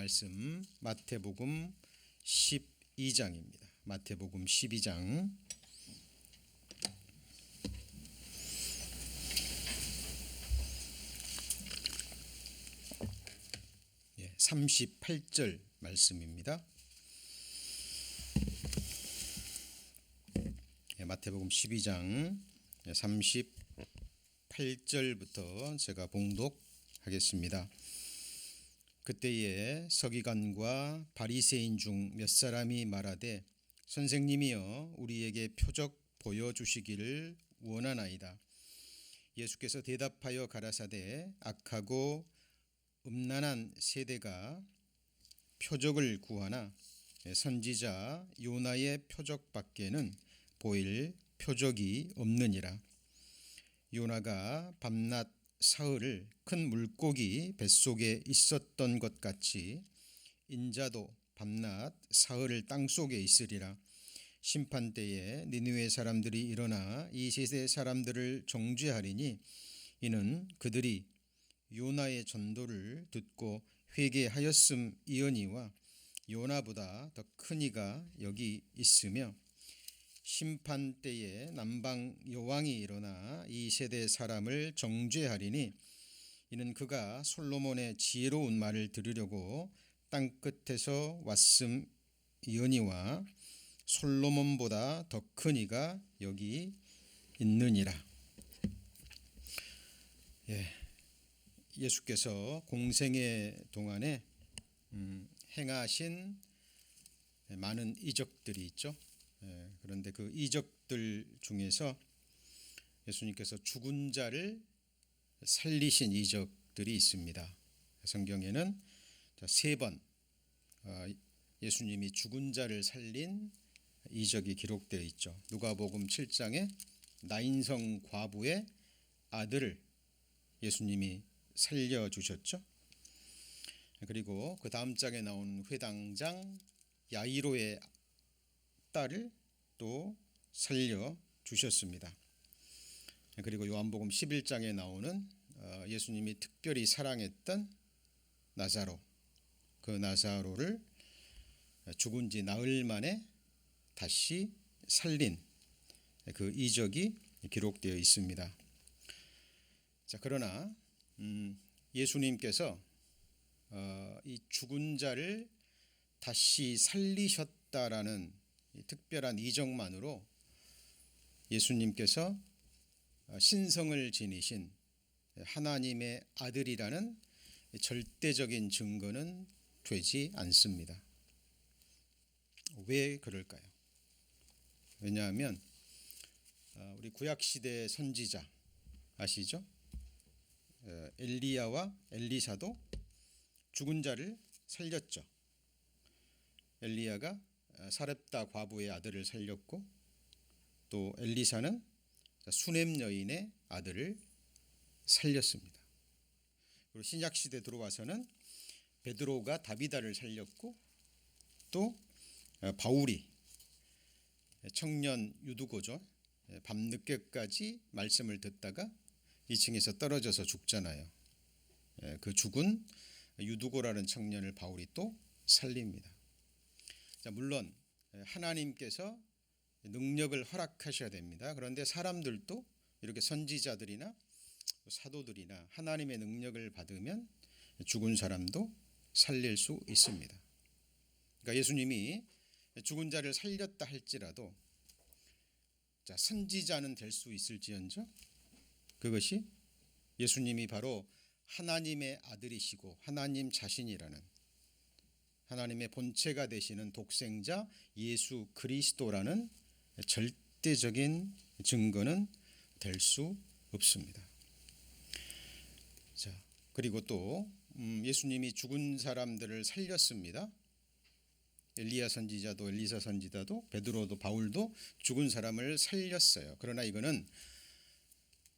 말씀 마태복음 12장입니다. 마태복음 12장 38절 말씀입니다. 마태복음 12장 38절부터 제가 봉독하겠습니다. 그때에 서기관과 바리새인 중 몇 사람이 말하되 선생님이여 우리에게 표적 보여주시기를 원하나이다. 예수께서 대답하여 가라사대 악하고 음란한 세대가 표적을 구하나 선지자 요나의 표적밖에는 보일 표적이 없느니라. 요나가 밤낮 사흘을 큰 물고기 뱃속에 있었던 것 같이 인자도 밤낮 사흘을 땅속에 있으리라. 심판때에 니느웨 사람들이 일어나 이 세대 사람들을 정죄하리니 이는 그들이 요나의 전도를 듣고 회개하였음이거니와 요나보다 더 큰 이가 여기 있으며 심판 때에 남방 여왕이 일어나 이 세대 사람을 정죄하리니 이는 그가 솔로몬의 지혜로운 말을 들으려고 땅 끝에서 왔음이거니와 솔로몬보다 더 큰 이가 여기 있느니라. 예수께서 공생의 동안에 행하신 많은 이적들이 있죠. 그런데 그 이적들 중에서 예수님께서 죽은 자를 살리신 이적들이 있습니다. 성경에는 3번 예수님이 죽은 자를 살린 이적이 기록되어 있죠. 누가복음 7장에 나인성 과부의 아들을 예수님이 살려주셨죠. 그리고 그 다음 장에 나온 회당장 야이로의 딸을 또 살려주셨습니다. 그리고 요한복음 11장에 나오는 예수님이 특별히 사랑했던 나사로, 그 나사로를 죽은 지 나흘 만에 다시 살린 그 이적이 기록되어 있습니다. 자, 그러나 예수님께서 이 죽은 자를 다시 살리셨다라는 특별한 이적만으로 예수님께서 신성을 지니신 하나님의 아들이라는 절대적인 증거는 되지 않습니다. 왜 그럴까요? 왜냐하면 우리 구약시대 선지자 아시죠? 엘리야와 엘리사도 죽은 자를 살렸죠. 엘리야가 사렙다 과부의 아들을 살렸고 또 엘리사는 수넴 여인의 아들을 살렸습니다. 그리고 신약시대 들어와서는 베드로가 다비다를 살렸고 또 바울이 청년 유두고죠. 밤늦게까지 말씀을 듣다가 2층에서 떨어져서 죽잖아요. 그 죽은 유두고라는 청년을 바울이 또 살립니다. 자, 물론 하나님께서 능력을 허락하셔야 됩니다. 그런데 사람들도 이렇게 선지자들이나 사도들이나 하나님의 능력을 받으면 죽은 사람도 살릴 수 있습니다. 그러니까 예수님이 죽은 자를 살렸다 할지라도 자, 선지자는 될 수 있을지언정 그것이 예수님이 바로 하나님의 아들이시고 하나님 자신이라는 하나님의 본체가 되시는 독생자 예수 그리스도라는 절대적인 증거는 될 수 없습니다. 자, 그리고 또 예수님이 죽은 사람들을 살렸습니다. 엘리야 선지자도 엘리사 선지자도 베드로도 바울도 죽은 사람을 살렸어요. 그러나 이거는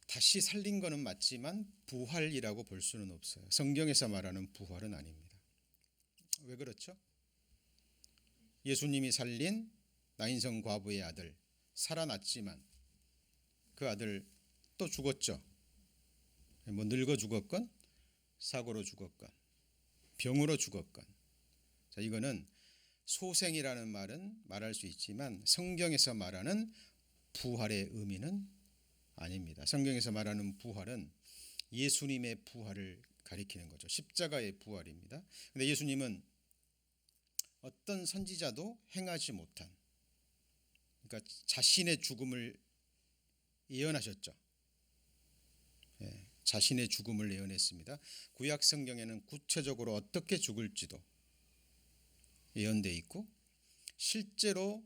다시 살린 거는 맞지만 부활이라고 볼 수는 없어요. 성경에서 말하는 부활은 아닙니다. 왜 그렇죠? 예수님이 살린 나인성 과부의 아들 살아났지만 그 아들 또 죽었죠. 뭐 늙어 죽었건 사고로 죽었건 병으로 죽었건 자, 이거는 소생이라는 말은 말할 수 있지만 성경에서 말하는 부활의 의미는 아닙니다. 성경에서 말하는 부활은 예수님의 부활을 가리키는 거죠. 십자가의 부활입니다. 근데 예수님은 어떤 선지자도 행하지 못한, 그러니까 자신의 죽음을 예언하셨죠. 자신의 죽음을 예언했습니다. 구약 성경에는 구체적으로 어떻게 죽을지도 예언되어 있고 실제로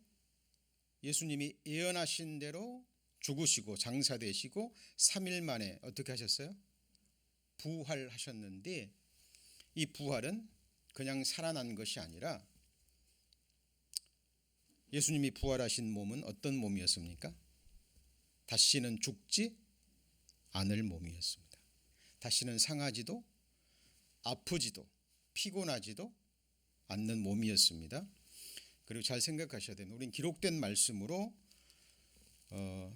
예수님이 예언하신 대로 죽으시고 장사되시고 3일 만에 어떻게 하셨어요? 부활하셨는데 이 부활은 그냥 살아난 것이 아니라 예수님이 부활하신 몸은 어떤 몸이었습니까? 다시는 죽지 않을 몸이었습니다. 다시는 상하지도 아프지도 피곤하지도 않는 몸이었습니다. 그리고 잘 생각하셔야 됩니다. 우린 기록된 말씀으로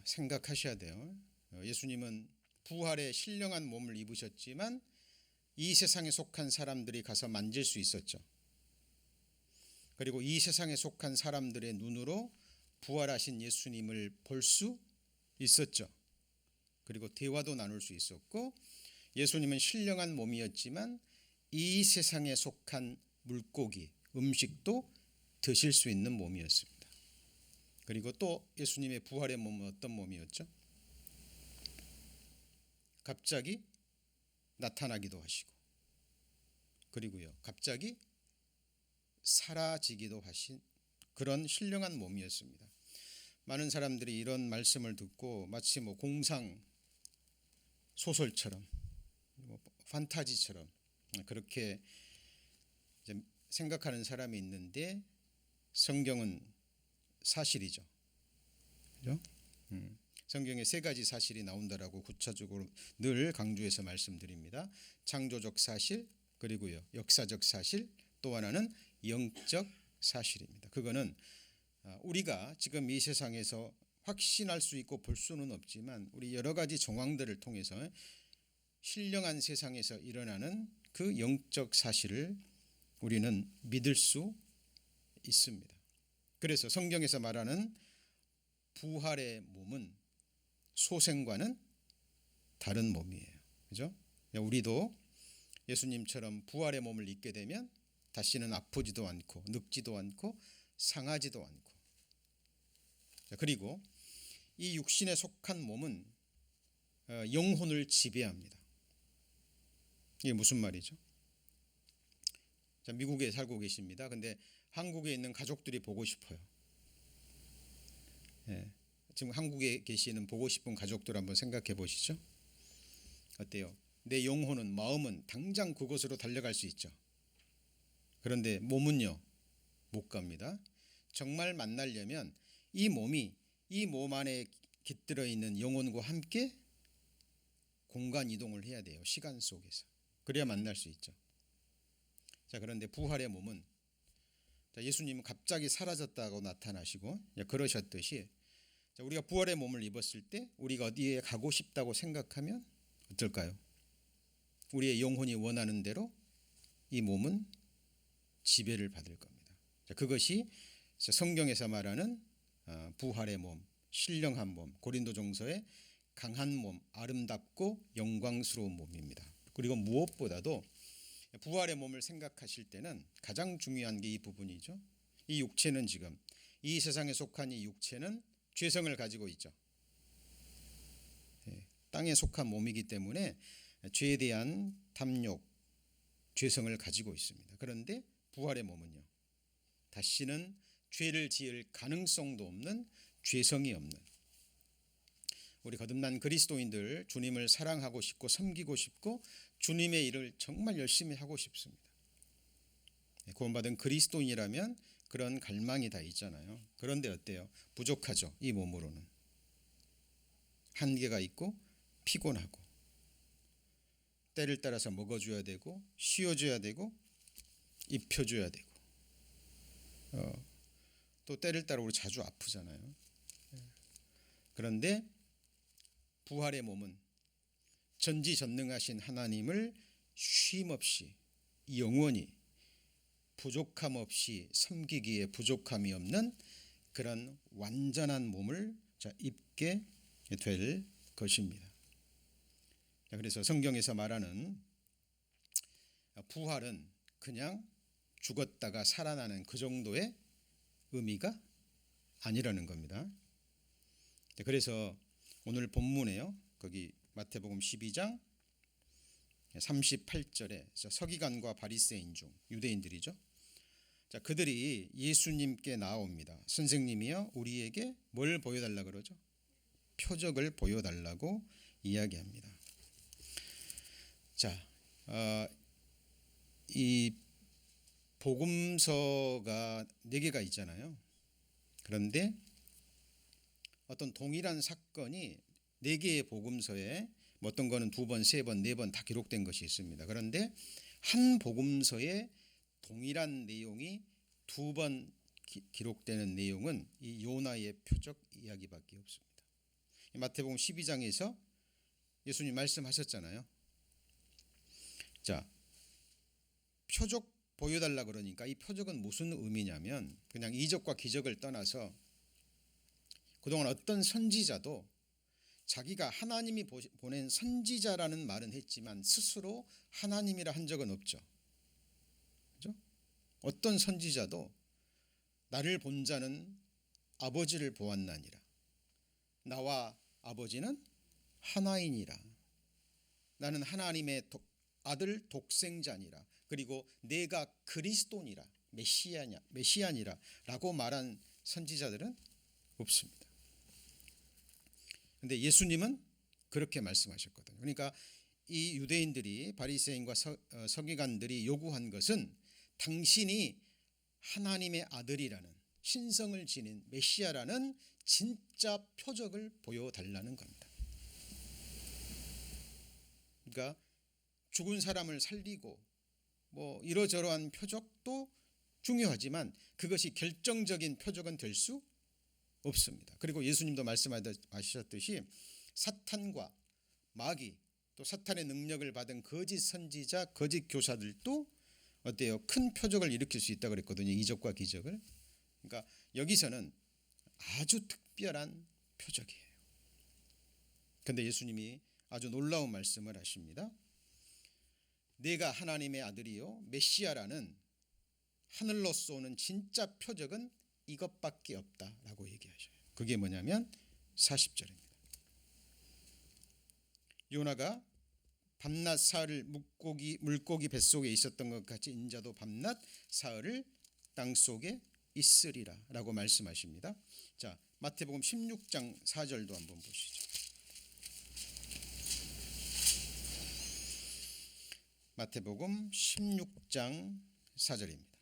생각하셔야 돼요. 예수님은 부활의 신령한 몸을 입으셨지만 이 세상에 속한 사람들이 가서 만질 수 있었죠. 그리고 이 세상에 속한 사람들의 눈으로 부활하신 예수님을 볼 수 있었죠. 그리고 대화도 나눌 수 있었고 예수님은 신령한 몸이었지만 이 세상에 속한 물고기, 음식도 드실 수 있는 몸이었습니다. 그리고 또 예수님의 부활의 몸은 어떤 몸이었죠? 갑자기 나타나기도 하시고 그리고요 갑자기 사라지기도 하신 그런 신령한 몸이었습니다. 많은 사람들이 이런 말씀을 듣고 마치 공상 소설처럼 판타지처럼 그렇게 생각하는 사람이 있는데 성경은 사실이죠. 그죠? 성경에 3가지 사실이 나온다라고 구체적으로 늘 강조해서 말씀드립니다. 창조적 사실, 그리고요 역사적 사실, 또 하나는 영적 사실입니다. 그거는 우리가 지금 이 세상에서 확신할 수 있고 볼 수는 없지만 우리 여러 가지 정황들을 통해서 신령한 세상에서 일어나는 그 영적 사실을 우리는 믿을 수 있습니다. 그래서 성경에서 말하는 부활의 몸은 소생과는 다른 몸이에요. 그죠? 우리도 예수님처럼 부활의 몸을 입게 되면 다시는 아프지도 않고 늙지도 않고 상하지도 않고, 그리고 이 육신에 속한 몸은 영혼을 지배합니다. 이게 무슨 말이죠? 자, 미국에 살고 계십니다. 근데 한국에 있는 가족들이 보고 싶어요. 지금 한국에 계시는 보고 싶은 가족들 한번 생각해 보시죠. 어때요? 내 영혼은, 마음은 당장 그곳으로 달려갈 수 있죠. 그런데 몸은요, 못 갑니다. 정말 만나려면 이 몸이 이 몸 안에 깃들어 있는 영혼과 함께 공간 이동을 해야 돼요. 시간 속에서. 그래야 만날 수 있죠. 자, 그런데 부활의 몸은 예수님은 갑자기 사라졌다고 나타나시고 그러셨듯이 우리가 부활의 몸을 입었을 때 우리가 어디에 가고 싶다고 생각하면 어떨까요? 우리의 영혼이 원하는 대로 이 몸은 지배를 받을 겁니다. 그것이 성경에서 말하는 부활의 몸, 신령한 몸, 고린도전서의 강한 몸, 아름답고 영광스러운 몸입니다. 그리고 무엇보다도 부활의 몸을 생각하실 때는 가장 중요한 게 이 부분이죠. 이 육체는 지금 이 세상에 속한 이 육체는 죄성을 가지고 있죠. 땅에 속한 몸이기 때문에 죄에 대한 탐욕, 죄성을 가지고 있습니다. 그런데 부활의 몸은요, 다시는 죄를 지을 가능성도 없는, 죄성이 없는, 우리 거듭난 그리스도인들 주님을 사랑하고 싶고 섬기고 싶고 주님의 일을 정말 열심히 하고 싶습니다. 구원받은 그리스도인이라면 그런 갈망이 다 있잖아요. 그런데 어때요? 부족하죠. 이 몸으로는 한계가 있고 피곤하고 때를 따라서 먹어줘야 되고 쉬어줘야 되고 입혀줘야 되고 또 때를 따라 우리 자주 아프잖아요. 그런데 부활의 몸은 전지전능하신 하나님을 쉼없이 영원히 부족함 없이 섬기기에 부족함이 없는 그런 완전한 몸을 입게 될 것입니다. 그래서 성경에서 말하는 부활은 그냥 죽었다가 살아나는 그 정도의 의미가 아니라는 겁니다. 그래서 오늘 본문에요, 거기 마태복음 12장 38절에 서기관과 바리새인 중 유대인들이죠. 자, 그들이 예수님께 나옵니다. 선생님이여, 우리에게 뭘 보여달라 그러죠? 표적을 보여달라고 이야기합니다. 자, 이 복음서가 4개가 있잖아요. 그런데 어떤 동일한 사건이 4개의 복음서에 어떤 거는 2번, 3번, 4번 다 기록된 것이 있습니다. 그런데 한 복음서에 동일한 내용이 2번 기록되는 내용은 이 요나의 표적 이야기밖에 없습니다. 마태복음 12장에서 예수님 말씀하셨잖아요. 자, 표적 보여달라 그러니까 이 표적은 무슨 의미냐면 그냥 이적과 기적을 떠나서 그동안 어떤 선지자도 자기가 하나님이 보낸 선지자라는 말은 했지만 스스로 하나님이라 한 적은 없죠. 그렇죠? 어떤 선지자도 나를 본 자는 아버지를 보았나니라. 나와 아버지는 하나이니라. 나는 하나님의 아들 독생자니라. 그리고 내가 그리스도니라. 메시아니라 라고 말한 선지자들은 없습니다. 그런데 예수님은 그렇게 말씀하셨거든요. 그러니까 이 유대인들이 바리새인과 서기관들이 요구한 것은 당신이 하나님의 아들이라는 신성을 지닌 메시아라는 진짜 표적을 보여달라는 겁니다. 그러니까 죽은 사람을 살리고 뭐 이러저러한 표적도 중요하지만 그것이 결정적인 표적은 될 수 없습니다. 그리고 예수님도 말씀하셨듯이 사탄과 마귀 또 사탄의 능력을 받은 거짓 선지자, 거짓 교사들도 어때요? 큰 표적을 일으킬 수 있다고 그랬거든요. 이적과 기적을. 그러니까 여기서는 아주 특별한 표적이에요. 그런데 예수님이 아주 놀라운 말씀을 하십니다. 내가 하나님의 아들이요 메시아라는 하늘로서 오는 진짜 표적은 이것밖에 없다라고 얘기하셔요. 그게 뭐냐면 40절입니다. 요나가 밤낮 사흘을 물고기 뱃속에 있었던 것 같이 인자도 밤낮 사흘을 땅속에 있으리라 라고 말씀하십니다. 자, 마태복음 16장 4절도 한번 보시죠. 마태복음 16장 4절입니다.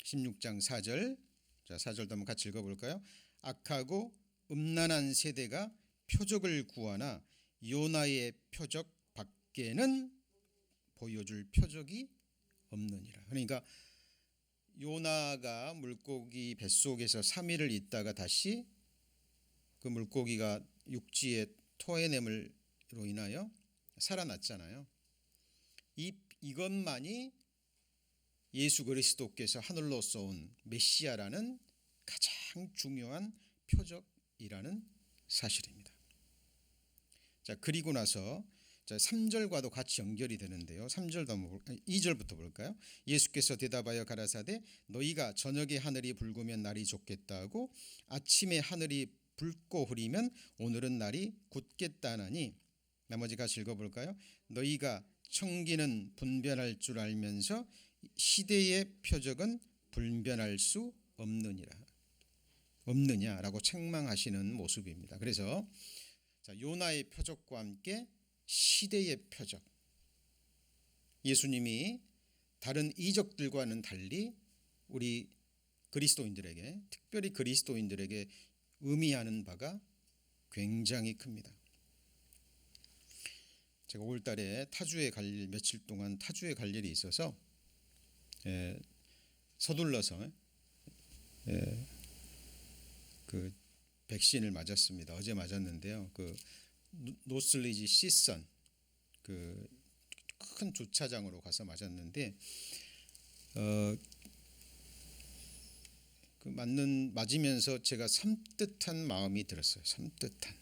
16장 4절. 자, 4절도 한번 같이 읽어볼까요? 악하고 음란한 세대가 표적을 구하나 요나의 표적 밖에는 보여줄 표적이 없느니라. 그러니까 요나가 물고기 뱃속에서 3일을 있다가 다시 그 물고기가 육지에 토해냄으로 인하여 살아났잖아요. 이것만이 예수 그리스도께서 하늘로서 온 메시아라는 가장 중요한 표적이라는 사실입니다. 자, 그리고 나서 3절과도 같이 연결이 되는데요. 2절부터 볼까요? 예수께서 대답하여 가라사대 너희가 저녁에 하늘이 붉으면 날이 좋겠다 하고 아침에 하늘이 붉고 흐리면 오늘은 날이 굳겠다 하나니 나머지 같이 읽어볼까요? 너희가 청기는 분별할 줄 알면서 시대의 표적은 분별할 수 없느냐라고 책망하시는 모습입니다. 그래서 요나의 표적과 함께 시대의 표적, 예수님이 다른 이적들과는 달리 우리 그리스도인들에게, 특별히 그리스도인들에게 의미하는 바가 굉장히 큽니다. 제가 5월달에 타주에 갈 며칠 동안 타주에 갈 일이 있어서 서둘러서 그 백신을 맞았습니다. 어제 맞았는데요. 그 노슬리지 시선 그 큰 주차장으로 가서 맞았는데 그 맞으면서 제가 섬뜩한 마음이 들었어요. 섬뜩한.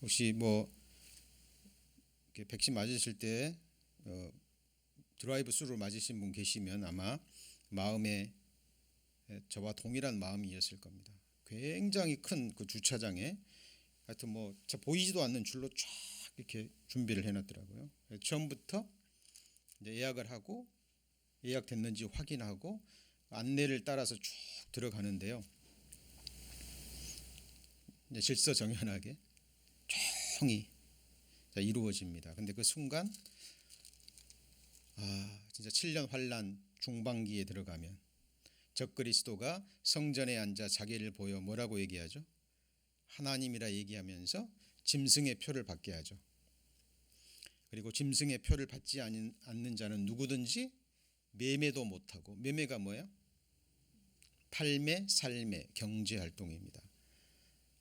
혹시 뭐 이렇게 백신 맞으실 때 드라이브 스루로 맞으신 분 계시면 아마 마음에 저와 동일한 마음이었을 겁니다. 굉장히 큰 그 주차장에 하여튼 뭐 보이지도 않는 줄로 쫙 이렇게 준비를 해놨더라고요. 처음부터 이제 예약을 하고 예약됐는지 확인하고 안내를 따라서 쭉 들어가는데요. 이제 질서정연하게 조용히 이루어집니다. 근데 그 순간 진짜 7년 환란 중반기에 들어가면 적그리스도가 성전에 앉아 자기를 보여 뭐라고 얘기하죠? 하나님이라 얘기하면서 짐승의 표를 받게 하죠. 그리고 짐승의 표를 받지 않는 자는 누구든지 매매도 못하고, 매매가 뭐예요? 팔매, 살매, 경제활동입니다.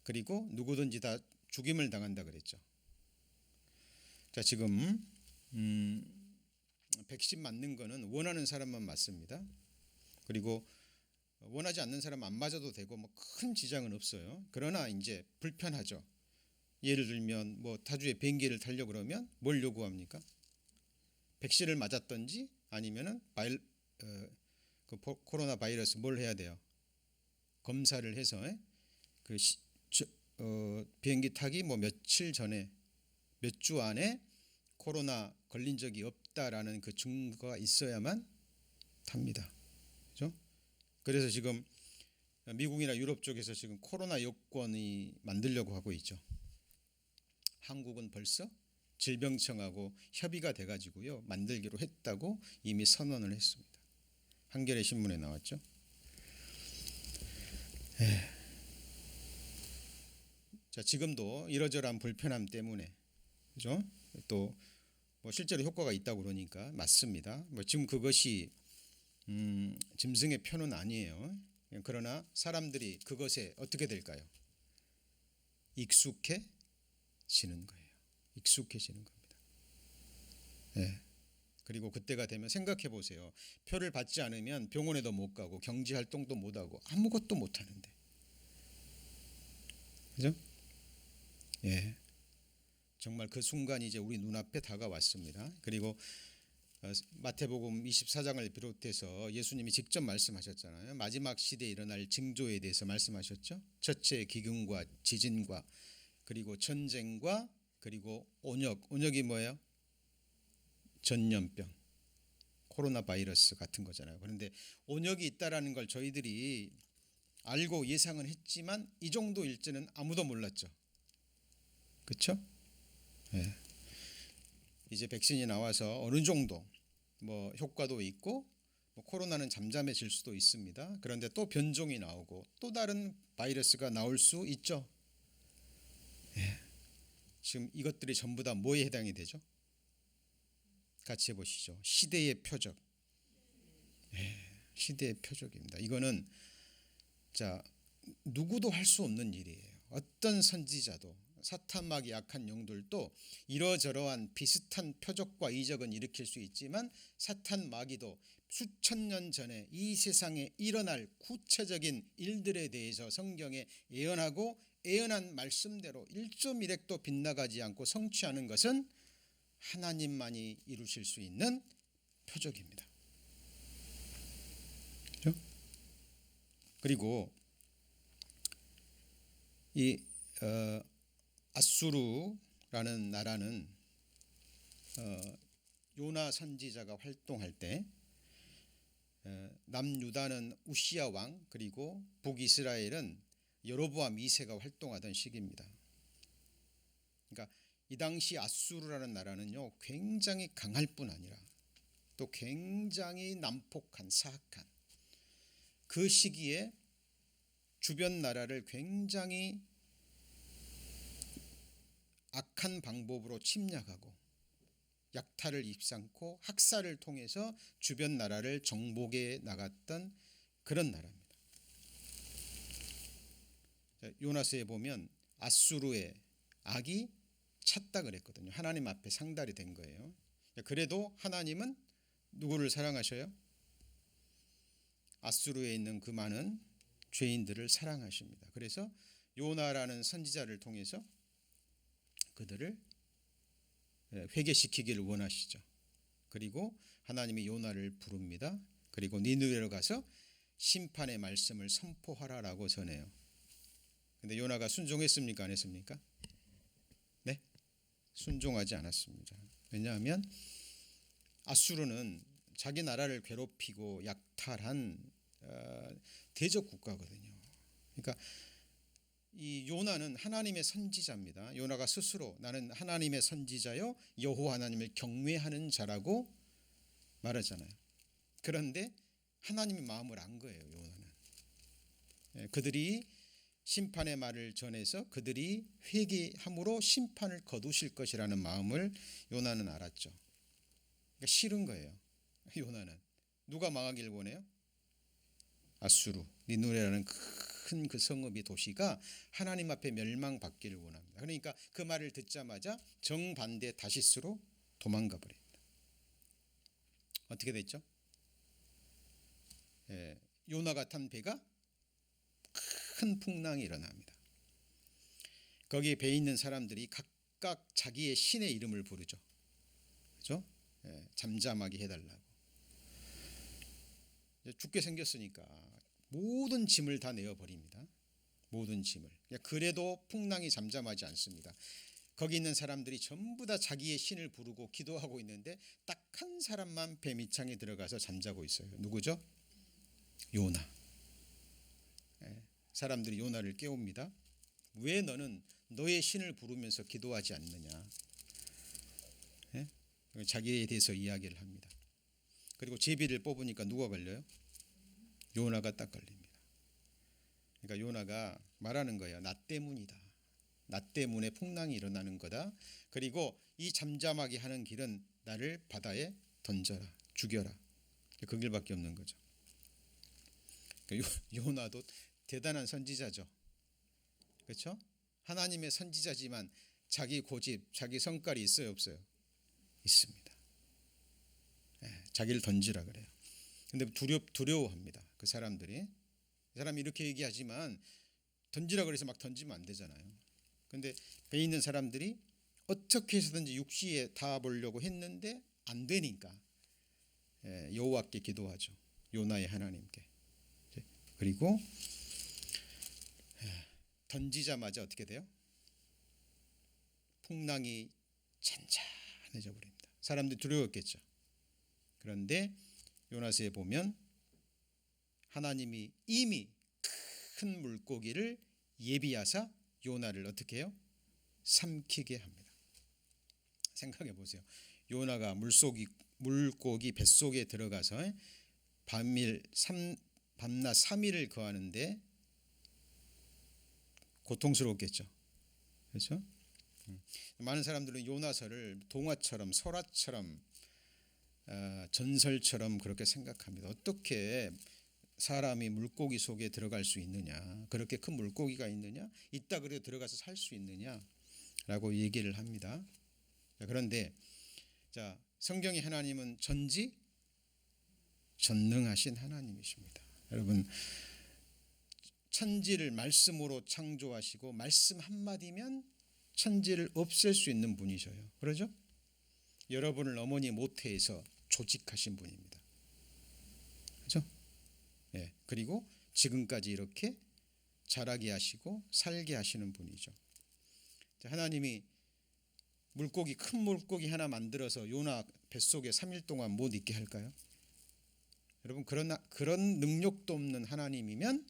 그리고 누구든지 다 죽임을 당한다 그랬죠. 자, 지금 백신 맞는 거는 원하는 사람만 맞습니다. 그리고 원하지 않는 사람 안 맞아도 되고 뭐 큰 지장은 없어요. 그러나 이제 불편하죠. 예를 들면 뭐 타주에 비행기를 타려고 그러면 뭘 요구합니까? 백신을 맞았든지 아니면은 그 코로나 바이러스 뭘 해야 돼요? 검사를 해서 그 비행기 타기 뭐 며칠 전에 몇 주 안에 코로나 걸린 적이 없다라는 그 증거가 있어야만 탑니다. 그렇죠? 그래서 지금 미국이나 유럽 쪽에서 지금 코로나 여권이 만들려고 하고 있죠. 한국은 벌써 질병청하고 협의가 돼가지고요 만들기로 했다고 이미 선언을 했습니다. 한겨레 신문에 나왔죠. 자, 지금도 이러저러한 불편함 때문에 그죠? 또 뭐 실제로 효과가 있다고 그러니까 맞습니다. 뭐 지금 그것이 짐승의 표는 아니에요. 그러나 사람들이 그것에 어떻게 될까요? 익숙해지는 거예요. 익숙해지는 겁니다. 네. 그리고 그때가 되면 생각해 보세요. 표를 받지 않으면 병원에도 못 가고 경제 활동도 못 하고 아무것도 못 하는데. 그죠? 예. 정말 그 순간이 이제 우리 눈앞에 다가왔습니다. 그리고 마태복음 24장을 비롯해서 예수님이 직접 말씀하셨잖아요. 마지막 시대에 일어날 징조에 대해서 말씀하셨죠. 첫째 기근과 지진과 그리고 전쟁과 그리고 온역이 뭐예요? 전염병, 코로나 바이러스 같은 거잖아요. 그런데 온역이 있다라는 걸 저희들이 알고 예상은 했지만 이 정도일지는 아무도 몰랐죠. 그렇죠? 네. 이제 백신이 나와서 어느 정도 뭐 효과도 있고 뭐 코로나는 잠잠해질 수도 있습니다. 그런데 또 변종이 나오고 또 다른 바이러스가 나올 수 있죠. 네. 지금 이것들이 전부 다 뭐에 해당이 되죠? 같이 해보시죠. 시대의 표적. 네. 시대의 표적입니다. 이거는 자 누구도 할 수 없는 일이에요. 어떤 선지자도 사탄막이 약한 영들도 이러저러한 비슷한 표적과 이적은 일으킬 수 있지만 사탄마귀도 수천 년 전에 이 세상에 일어날 구체적인 일들에 대해서 성경에 예언하고 예언한 말씀대로 1.1핵도 빗나가지 않고 성취하는 것은 하나님만이 이루실 수 있는 표적입니다. 그렇죠? 그리고 이 아수르라는 나라는 요나 선지자가 활동할 때 남유다는 우시야 왕 그리고 북이스라엘은 여로보암 2세가 활동하던 시기입니다. 그러니까 이 당시 아수르라는 나라는요 굉장히 강할 뿐 아니라 또 굉장히 난폭한 사악한 그 시기에 주변 나라를 굉장히 악한 방법으로 침략하고 약탈을 입삼고 학살을 통해서 주변 나라를 정복해 나갔던 그런 나라입니다. 요나서에 보면 앗수르의 악이 찼다 그랬거든요. 하나님 앞에 상달이 된 거예요. 그래도 하나님은 누구를 사랑하셔요? 앗수르에 있는 그 많은 죄인들을 사랑하십니다. 그래서 요나라는 선지자를 통해서 그들을 회개시키기를 원하시죠. 그리고 하나님이 요나를 부릅니다. 그리고 니느웨로 가서 심판의 말씀을 선포하라라고 전해요. 근데 요나가 순종했습니까? 안 했습니까? 네? 순종하지 않았습니다. 왜냐하면 앗수르는 자기 나라를 괴롭히고 약탈한 대적 국가거든요. 그러니까 이 요나는 하나님의 선지자입니다. 요나가 스스로 나는 하나님의 선지자요 여호와 하나님을 경외하는 자라고 말하잖아요. 그런데 하나님의 마음을 안 거예요. 요나는. 그들이 심판의 말을 전해서 그들이 회개함으로 심판을 거두실 것이라는 마음을 요나는 알았죠. 그러니까 싫은 거예요. 요나는 누가 망하길 원해요? 앗수르, 니누레라는 큰 그 성읍이 도시가 하나님 앞에 멸망받기를 원합니다. 그러니까 그 말을 듣자마자 정반대 다시스로 도망가 버립니다. 어떻게 됐죠? 요나가 탄 배가 큰 풍랑이 일어납니다. 거기에 배 있는 사람들이 각각 자기의 신의 이름을 부르죠. 그렇죠? 잠잠하게 해달라고. 죽게 생겼으니까 모든 짐을 다 내어버립니다. 모든 짐을. 그래도 풍랑이 잠잠하지 않습니다. 거기 있는 사람들이 전부 다 자기의 신을 부르고 기도하고 있는데 딱 한 사람만 배 밑창에 들어가서 잠자고 있어요. 누구죠? 요나. 사람들이 요나를 깨웁니다. 왜 너는 너의 신을 부르면서 기도하지 않느냐. 자기에 대해서 이야기를 합니다. 그리고 제비를 뽑으니까 누가 걸려요? 요나가 딱 걸립니다. 그러니까 요나가 말하는 거예요. 나 때문이다. 나 때문에 풍랑이 일어나는 거다. 그리고 이 잠잠하게 하는 길은 나를 바다에 던져라. 죽여라. 그 길밖에 없는 거죠. 요나도 대단한 선지자죠. 그렇죠? 하나님의 선지자지만 자기 고집, 자기 성깔이 있어요, 없어요? 있습니다. 자기를 던지라 그래요. 근데 두려워합니다. 그 사람들이. 이 사람이 이렇게 얘기하지만 던지라 그래서 막 던지면 안 되잖아요. 근데 배에 있는 사람들이 어떻게 해서든지 육지에 닿아보려고 했는데 안 되니까 여호와께 기도하죠. 요나의 하나님께. 그리고 던지자마자 어떻게 돼요? 풍랑이 잔잔해져 버립니다. 사람들이 두려웠겠죠. 그런데 요나서에 보면 하나님이 이미 큰 물고기를 예비하사 요나를 어떻게 해요? 삼키게 합니다. 생각해 보세요. 요나가 물고기 뱃속에 들어가서 밤낮 3일을 거하는데 고통스러웠겠죠. 그렇죠? 많은 사람들은 요나서를 동화처럼 설화처럼 전설처럼 그렇게 생각합니다. 어떻게 사람이 물고기 속에 들어갈 수 있느냐? 그렇게 큰 물고기가 있느냐? 있다 그래도 들어가서 살 수 있느냐라고 얘기를 합니다. 그런데 성경의 하나님은 전능하신 하나님이십니다. 여러분, 천지를 말씀으로 창조하시고 말씀 한마디면 천지를 없앨 수 있는 분이셔요. 그러죠? 여러분을 어머니 모태에서 조직하신 분입니다. 그렇죠? 그리고 지금까지 이렇게 자라게 하시고 살게 하시는 분이죠. 하나님이 큰 물고기 하나 만들어서 요나 뱃속에 3일 동안 못 있게 할까요? 여러분, 그런 능력도 없는 하나님이면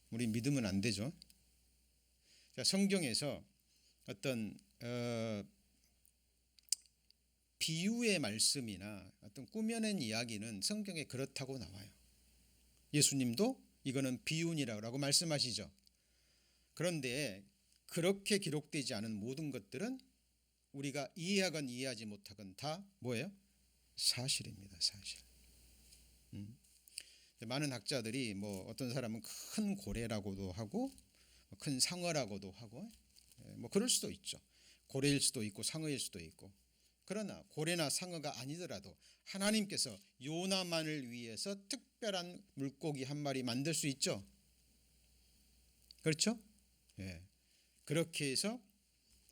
우리 믿으면 안 되죠. 성경에서 어떤 비유의 말씀이나 어떤 꾸며낸 이야기는 성경에 그렇다고 나와요. 예수님도 이거는 비유니라고 말씀하시죠. 그런데 그렇게 기록되지 않은 모든 것들은 우리가 이해하건 이해하지 못하건 다 뭐예요? 사실입니다. 사실. 많은 학자들이 어떤 사람은 큰 고래라고도 하고 큰 상어라고도 하고 뭐 그럴 수도 있죠. 고래일 수도 있고 상어일 수도 있고. 그러나 고래나 상어가 아니더라도 하나님께서 요나만을 위해서 특별한 물고기 한 마리 만들 수 있죠. 그렇죠? 예. 그렇게 해서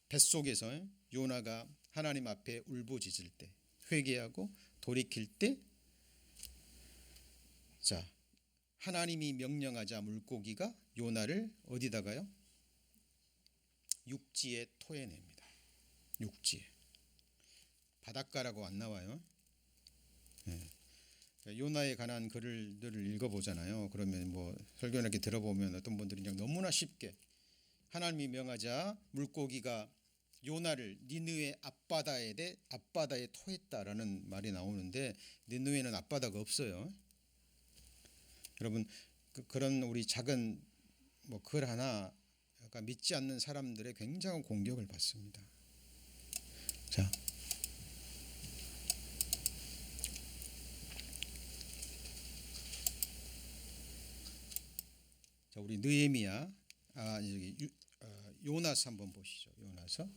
뱃속에서 요나가 하나님 앞에 울부짖을 때, 회개하고 돌이킬 때, 자, 하나님이 명령하자 물고기가 요나를 어디다가요? 육지에 토해냅니다. 육지에. 바닷가라고 안 나와요. 예. 요나에 관한 글들을 읽어보잖아요. 그러면 뭐 설교나 이렇게 들어보면 어떤 분들이 그냥 너무나 쉽게 하나님이 명하자 물고기가 요나를 니느웨 앞바다에 토했다라는 말이 나오는데 니느웨는 앞바다가 없어요. 여러분 그런 우리 작은 뭐 글 하나 약간 믿지 않는 사람들의 굉장한 공격을 받습니다. 자, 우리 느헤미야 요나서 한번 보시죠. 요나서.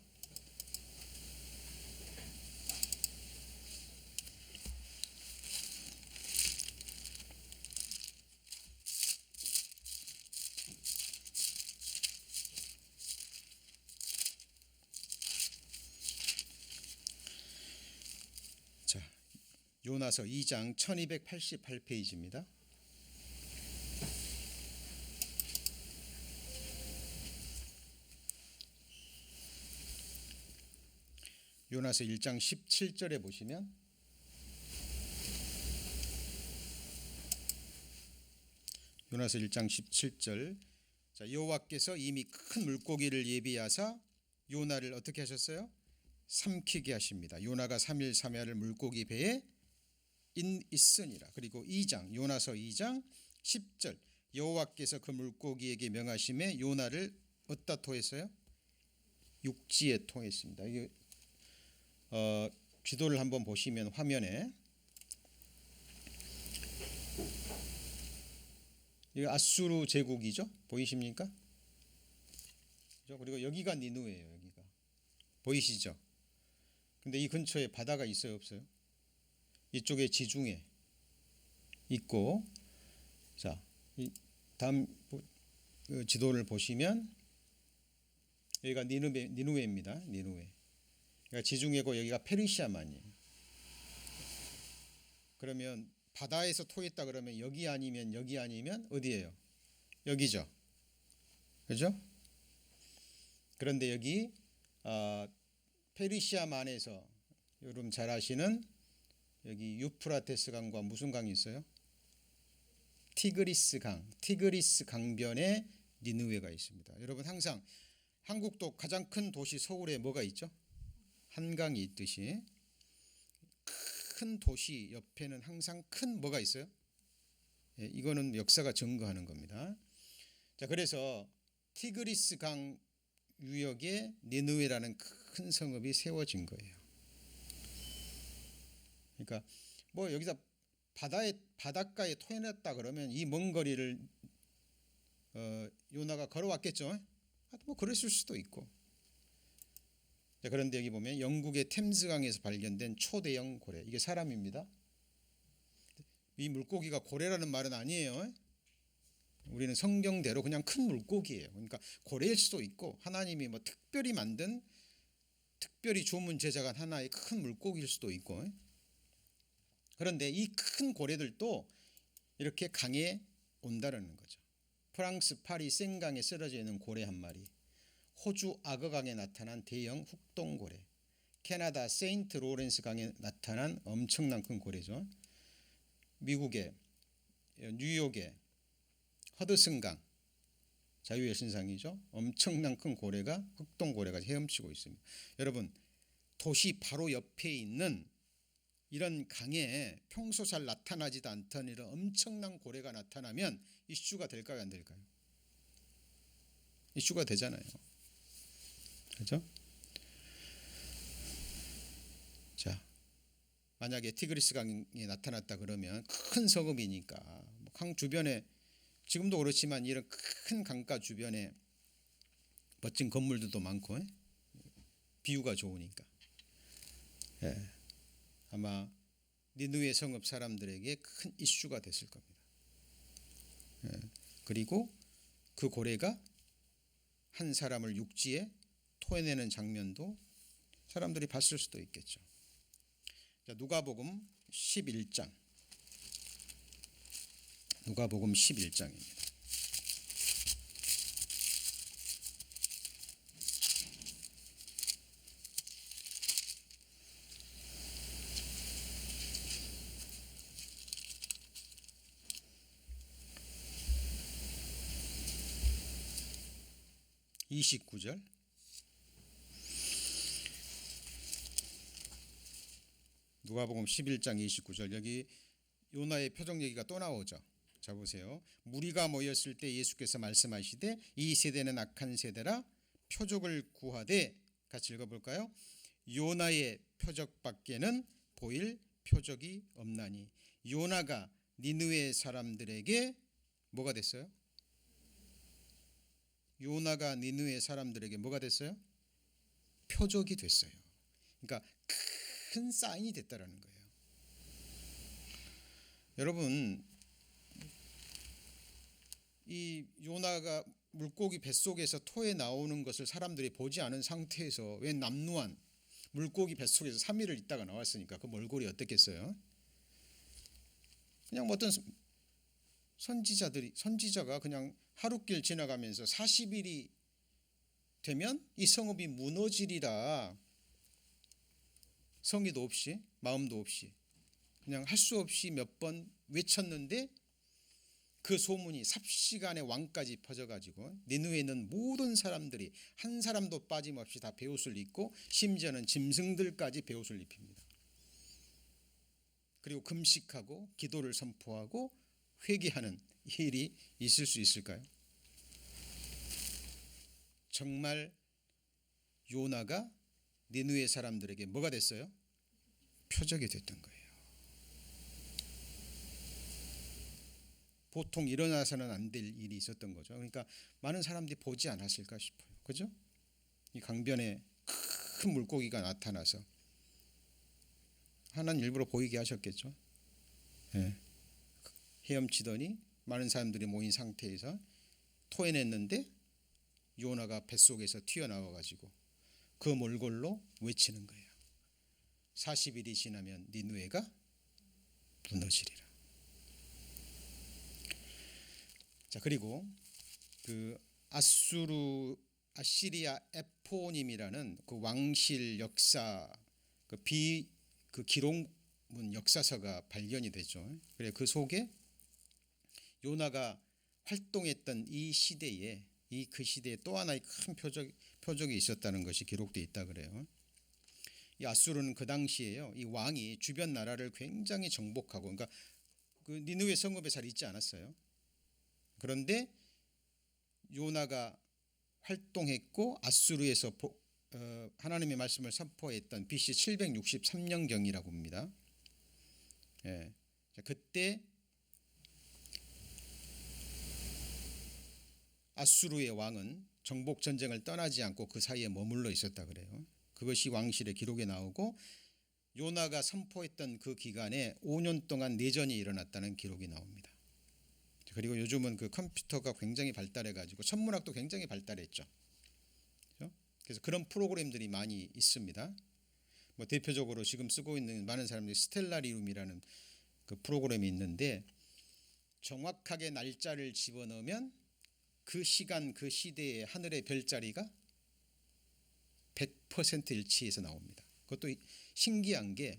자, 요나서 2장 1288페이지입니다. 요나서 1장 17절에 보시면 요나서 1장 17절, 자, 여호와께서 이미 큰 물고기를 예비하사 요나를 어떻게 하셨어요? 삼키게 하십니다. 요나가 3일 3야를 물고기 배에 있으니라. 그리고 2장 요나서 2장 10절, 여호와께서 그 물고기에게 명하심에 요나를 어디다 토했어요? 육지에 토했습니다. 이게 지도를 한번 보시면 화면에 이 아수르 제국이죠. 보이십니까? 그리고 여기가 니누에요. 여기가 보이시죠? 근데 이 근처에 바다가 있어요, 없어요? 이쪽에 지중해 있고, 자, 이 다음 지도를 보시면 여기가 니누에입니다. 니누에. 그러니까 지중해고 여기가 페르시아만이에요. 그러면 바다에서 토했다 그러면 여기 아니면 어디예요? 여기죠. 그죠? 그런데 여기 페르시아만에서 여러분 잘 아시는 여기 유프라테스 강과 무슨 강이 있어요? 티그리스 강변에 니느웨가 있습니다. 여러분 항상 한국도 가장 큰 도시 서울에 뭐가 있죠? 한강이 있듯이 큰 도시 옆에는 항상 큰 뭐가 있어요? 예, 이거는 역사가 증거하는 겁니다. 자, 그래서 티그리스 강 유역에 니느웨라는 큰 성읍이 세워진 거예요. 그러니까 뭐 여기다 바닷가에 토해냈다 그러면 이 먼 거리를 요나가 걸어왔겠죠. 뭐 그랬을 수도 있고. 자, 그런데 여기 보면 영국의 템스강에서 발견된 초대형 고래, 이게 사람입니다. 이 물고기가 고래라는 말은 아니에요. 우리는 성경대로 그냥 큰 물고기예요. 그러니까 고래일 수도 있고 하나님이 뭐 특별히 만든 특별히 주문 제작한 하나의 큰 물고기일 수도 있고. 그런데 이 큰 고래들도 이렇게 강에 온다라는 거죠. 프랑스 파리 생강에 쓰러져 있는 고래 한 마리, 호주 악어강에 나타난 대형 훅동고래, 캐나다 세인트 로렌스 강에 나타난 엄청난 큰 고래죠. 미국의 뉴욕의 허드슨강, 자유의 신상이죠. 엄청난 큰 고래가 흑동고래가 헤엄치고 있습니다. 여러분 도시 바로 옆에 있는 이런 강에 평소 잘 나타나지도 않던 이런 엄청난 고래가 나타나면 이슈가 될까요, 안 될까요? 이슈가 되잖아요. 그렇죠? 자, 만약에 티그리스 강에 나타났다 그러면 큰 성읍이니까 강 주변에 지금도 그렇지만 이런 큰 강가 주변에 멋진 건물들도 많고 비유가 좋으니까. 예. 아마 니느웨 성읍 사람들에게 큰 이슈가 됐을 겁니다. 예. 그리고 그 고래가 한 사람을 육지에 토해내는 장면도 사람들이 봤을 수도 있겠죠. 자, 누가복음 11장. 누가복음 11장입니다. (29절) 누가복음 11장 29절. 여기 요나의 표적 얘기가 또 나오죠. 자 보세요. 무리가 모였을 때 예수께서 말씀하시되 이 세대는 악한 세대라 표적을 구하되, 같이 읽어볼까요? 요나의 표적밖에는 보일 표적이 없나니. 요나가 니느웨 사람들에게 뭐가 됐어요? 요나가 니느웨 사람들에게 뭐가 됐어요? 표적이 됐어요. 그러니까 큰 사인이 됐다라는 거예요. 여러분, 이 요나가 물고기 뱃속에서 토해 나오는 것을 사람들이 보지 않은 상태에서 왜 남루한 물고기 뱃속에서 3일을 있다가 나왔으니까 그 몰골이 어떻겠어요? 그냥 뭐 어떤 선지자가 그냥 하루길 지나가면서 40일이 되면 이 성읍이 무너지리라, 성의도 없이 마음도 없이 그냥 할 수 없이 몇 번 외쳤는데 그 소문이 삽시간에 왕까지 퍼져가지고 니느웨는 모든 사람들이 한 사람도 빠짐없이 다 베옷을 입고 심지어는 짐승들까지 베옷을 입힙니다. 그리고 금식하고 기도를 선포하고 회개하는 일이 있을 수 있을까요? 정말 요나가 니느웨 사람들에게 뭐가 됐어요? 표적이 됐던 거예요. 보통 일어나서는 안 될 일이 있었던 거죠. 그러니까 많은 사람들이 보지 않았을까 싶어요. 그죠? 이 강변에 큰 물고기가 나타나서 하나는 일부러 보이게 하셨겠죠. 네. 헤엄치더니 많은 사람들이 모인 상태에서 토해냈는데 요나가 뱃속에서 튀어나와 가지고 그 몰골로 외치는 거예요. 40일이 지나면 니느웨가 무너지리라. 자, 그리고 그 아시리아 에포님이라는 그 왕실 역사 그 기록문 역사서가 발견이 되죠. 그래 그 속에 요나가 활동했던 이 시대에 그 시대에 또 하나의 큰 표적이 있었다는 것이 기록되어 있다 그래요. 이 아수르는 그 당시에요, 이 왕이 주변 나라를 굉장히 정복하고, 그러니까 그 니느웨 성읍에 잘 있지 않았어요. 그런데 요나가 활동했고 아수르에서 하나님의 말씀을 선포했던 BC 763년경이라고 합니다. 예. 그때 아수르의 왕은 정복 전쟁을 떠나지 않고 그 사이에 머물러 있었다 그래요. 그것이 왕실의 기록에 나오고 요나가 선포했던 그 기간에 5년 동안 내전이 일어났다는 기록이 나옵니다. 그리고 요즘은 그 컴퓨터가 굉장히 발달해 가지고 천문학도 굉장히 발달했죠. 그래서 그런 프로그램들이 많이 있습니다. 뭐 대표적으로 지금 쓰고 있는 많은 사람들이 스텔라리움이라는 그 프로그램이 있는데 정확하게 날짜를 집어넣으면 그 시간 그 시대의 하늘의 별자리가 100% 일치해서 나옵니다. 그것도 신기한 게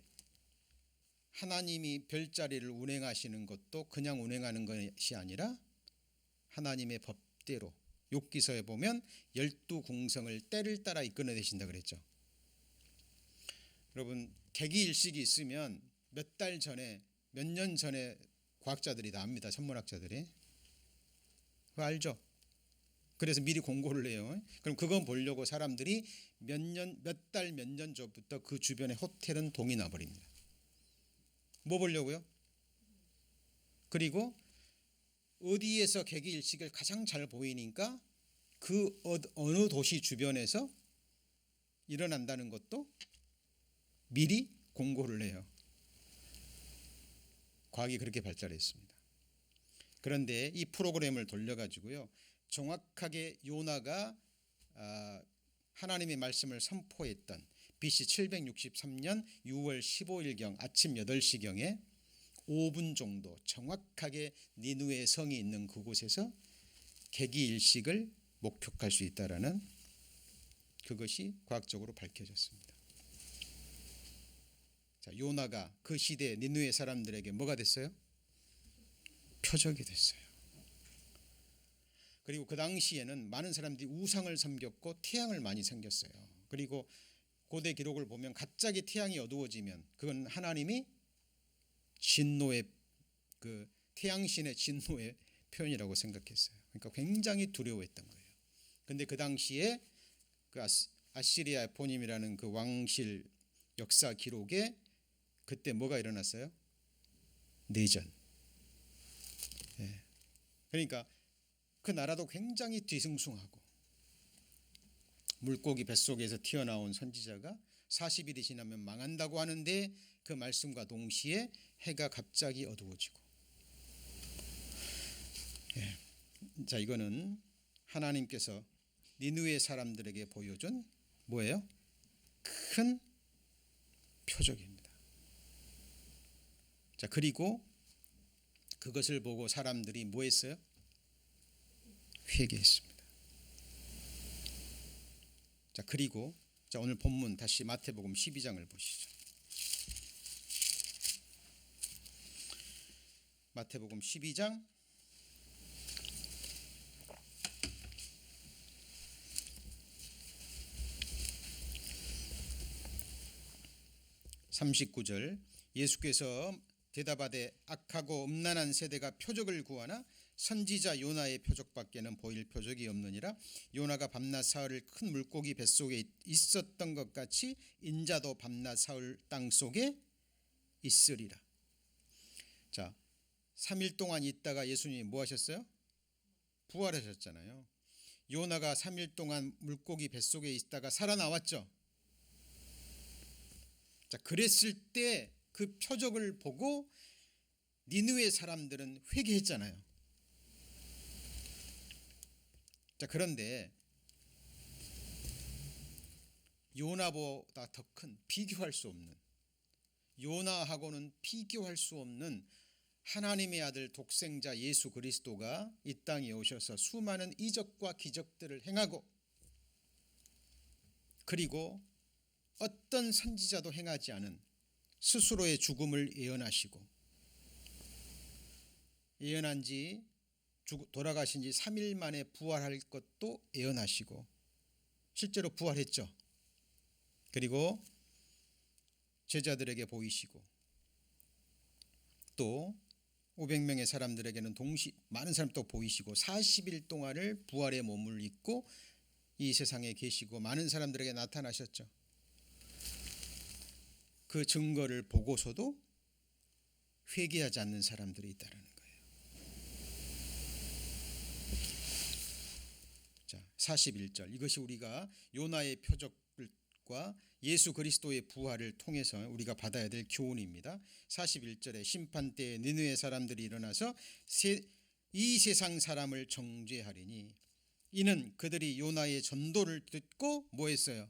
하나님이 별자리를 운행하시는 것도 그냥 운행하는 것이 아니라 하나님의 법대로, 욥기서에 보면 12궁성을 때를 따라 이끌어내신다 그랬죠. 여러분, 개기일식이 있으면 몇 달 전에 몇 년 전에 과학자들이 다 압니다. 천문학자들이. 그거 알죠? 그래서 미리 공고를 해요. 그럼 그건 보려고 사람들이 몇 달 몇 년 전부터 그 주변의 호텔은 동이 나버립니다. 뭐 보려고요? 그리고 어디에서 개기일식을 가장 잘 보이니까 그 어느 도시 주변에서 일어난다는 것도 미리 공고를 해요. 과학이 그렇게 발달했습니다. 그런데 이 프로그램을 돌려가지고요, 정확하게 요나가 하나님의 말씀을 선포했던 BC 763년 6월 15일경 아침 8시경에 5분 정도 정확하게 니느웨 성이 있는 그곳에서 개기일식을 목격할 수 있다라는 그것이 과학적으로 밝혀졌습니다. 자, 요나가 그 시대 니느웨 사람들에게 뭐가 됐어요? 표적이 됐어요. 그리고 그 당시에는 많은 사람들이 우상을 섬겼고 태양을 많이 섬겼어요. 그리고 고대 기록을 보면 갑자기 태양이 어두워지면 그건 하나님이 진노의 그 태양신의 진노의 표현이라고 생각했어요. 그러니까 굉장히 두려워했던 거예요. 그런데 그 당시에 그 아시리아 포님이라는 그 왕실 역사 기록에 그때 뭐가 일어났어요? 내전. 예. 그러니까 그 나라도 굉장히 뒤숭숭하고 물고기 뱃속에서 튀어나온 선지자가 40일이 지나면 망한다고 하는데 그 말씀과 동시에 해가 갑자기 어두워지고, 예. 자, 이거는 하나님께서 니느웨 사람들에게 보여준 뭐예요? 큰 표적입니다. 자, 그리고 그것을 보고 사람들이 뭐 했어요? 회개했습니다. 자, 그리고 자, 오늘 본문 다시 마태복음 12장을 보시죠. 마태복음 12장 39절, 예수께서 대답하되 악하고 음란한 세대가 표적을 구하나 선지자 요나의 표적밖에는 보일 표적이 없느니라. 요나가 밤낮 사흘을 큰 물고기 뱃속에 있었던 것 같이 인자도 밤낮 사흘 땅속에 있으리라. 자, 3일 동안 있다가 예수님이 뭐 하셨어요? 부활하셨잖아요. 요나가 3일 동안 물고기 뱃속에 있다가 살아나왔죠. 자, 그랬을 때 그 표적을 보고 니느웨 사람들은 회개했잖아요. 자, 그런데 요나보다 더 큰, 비교할 수 없는, 요나하고는 비교할 수 없는 하나님의 아들 독생자 예수 그리스도가 이 땅에 오셔서 수많은 이적과 기적들을 행하고, 그리고 어떤 선지자도 행하지 않은 스스로의 죽음을 예언하시고, 예언한 지 돌아가신 지 3일 만에 부활할 것도 예언하시고 실제로 부활했죠. 그리고 제자들에게 보이시고 또 500명의 사람들에게는 많은 사람 또 보이시고 40일 동안을 부활의 몸을 입고 이 세상에 계시고 많은 사람들에게 나타나셨죠. 그 증거를 보고서도 회개하지 않는 사람들이 있다는 거예요. 자, 41절, 이것이 우리가 요나의 표적과 예수 그리스도의 부활을 통해서 우리가 받아야 될 교훈입니다. 41절에 심판때에 니느웨 사람들이 일어나서 이 세상 사람을 정죄하리니 이는 그들이 요나의 전도를 듣고 뭐 했어요?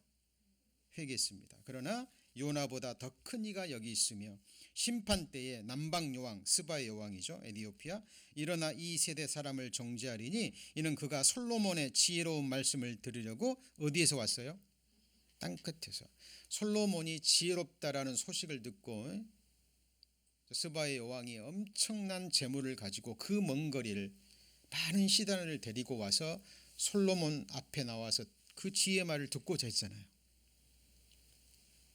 회개했습니다. 그러나 요나보다 더 큰 이가 여기 있으며 심판때에 남방 여왕 스바의 여왕이죠, 에디오피아, 일어나 이 세대 사람을 정죄하리니 이는 그가 솔로몬의 지혜로운 말씀을 들으려고 어디에서 왔어요? 땅끝에서. 솔로몬이 지혜롭다라는 소식을 듣고 스바의 여왕이 엄청난 재물을 가지고 그 먼 거리를 많은 시단을 데리고 와서 솔로몬 앞에 나와서 그 지혜 말을 듣고자 했잖아요.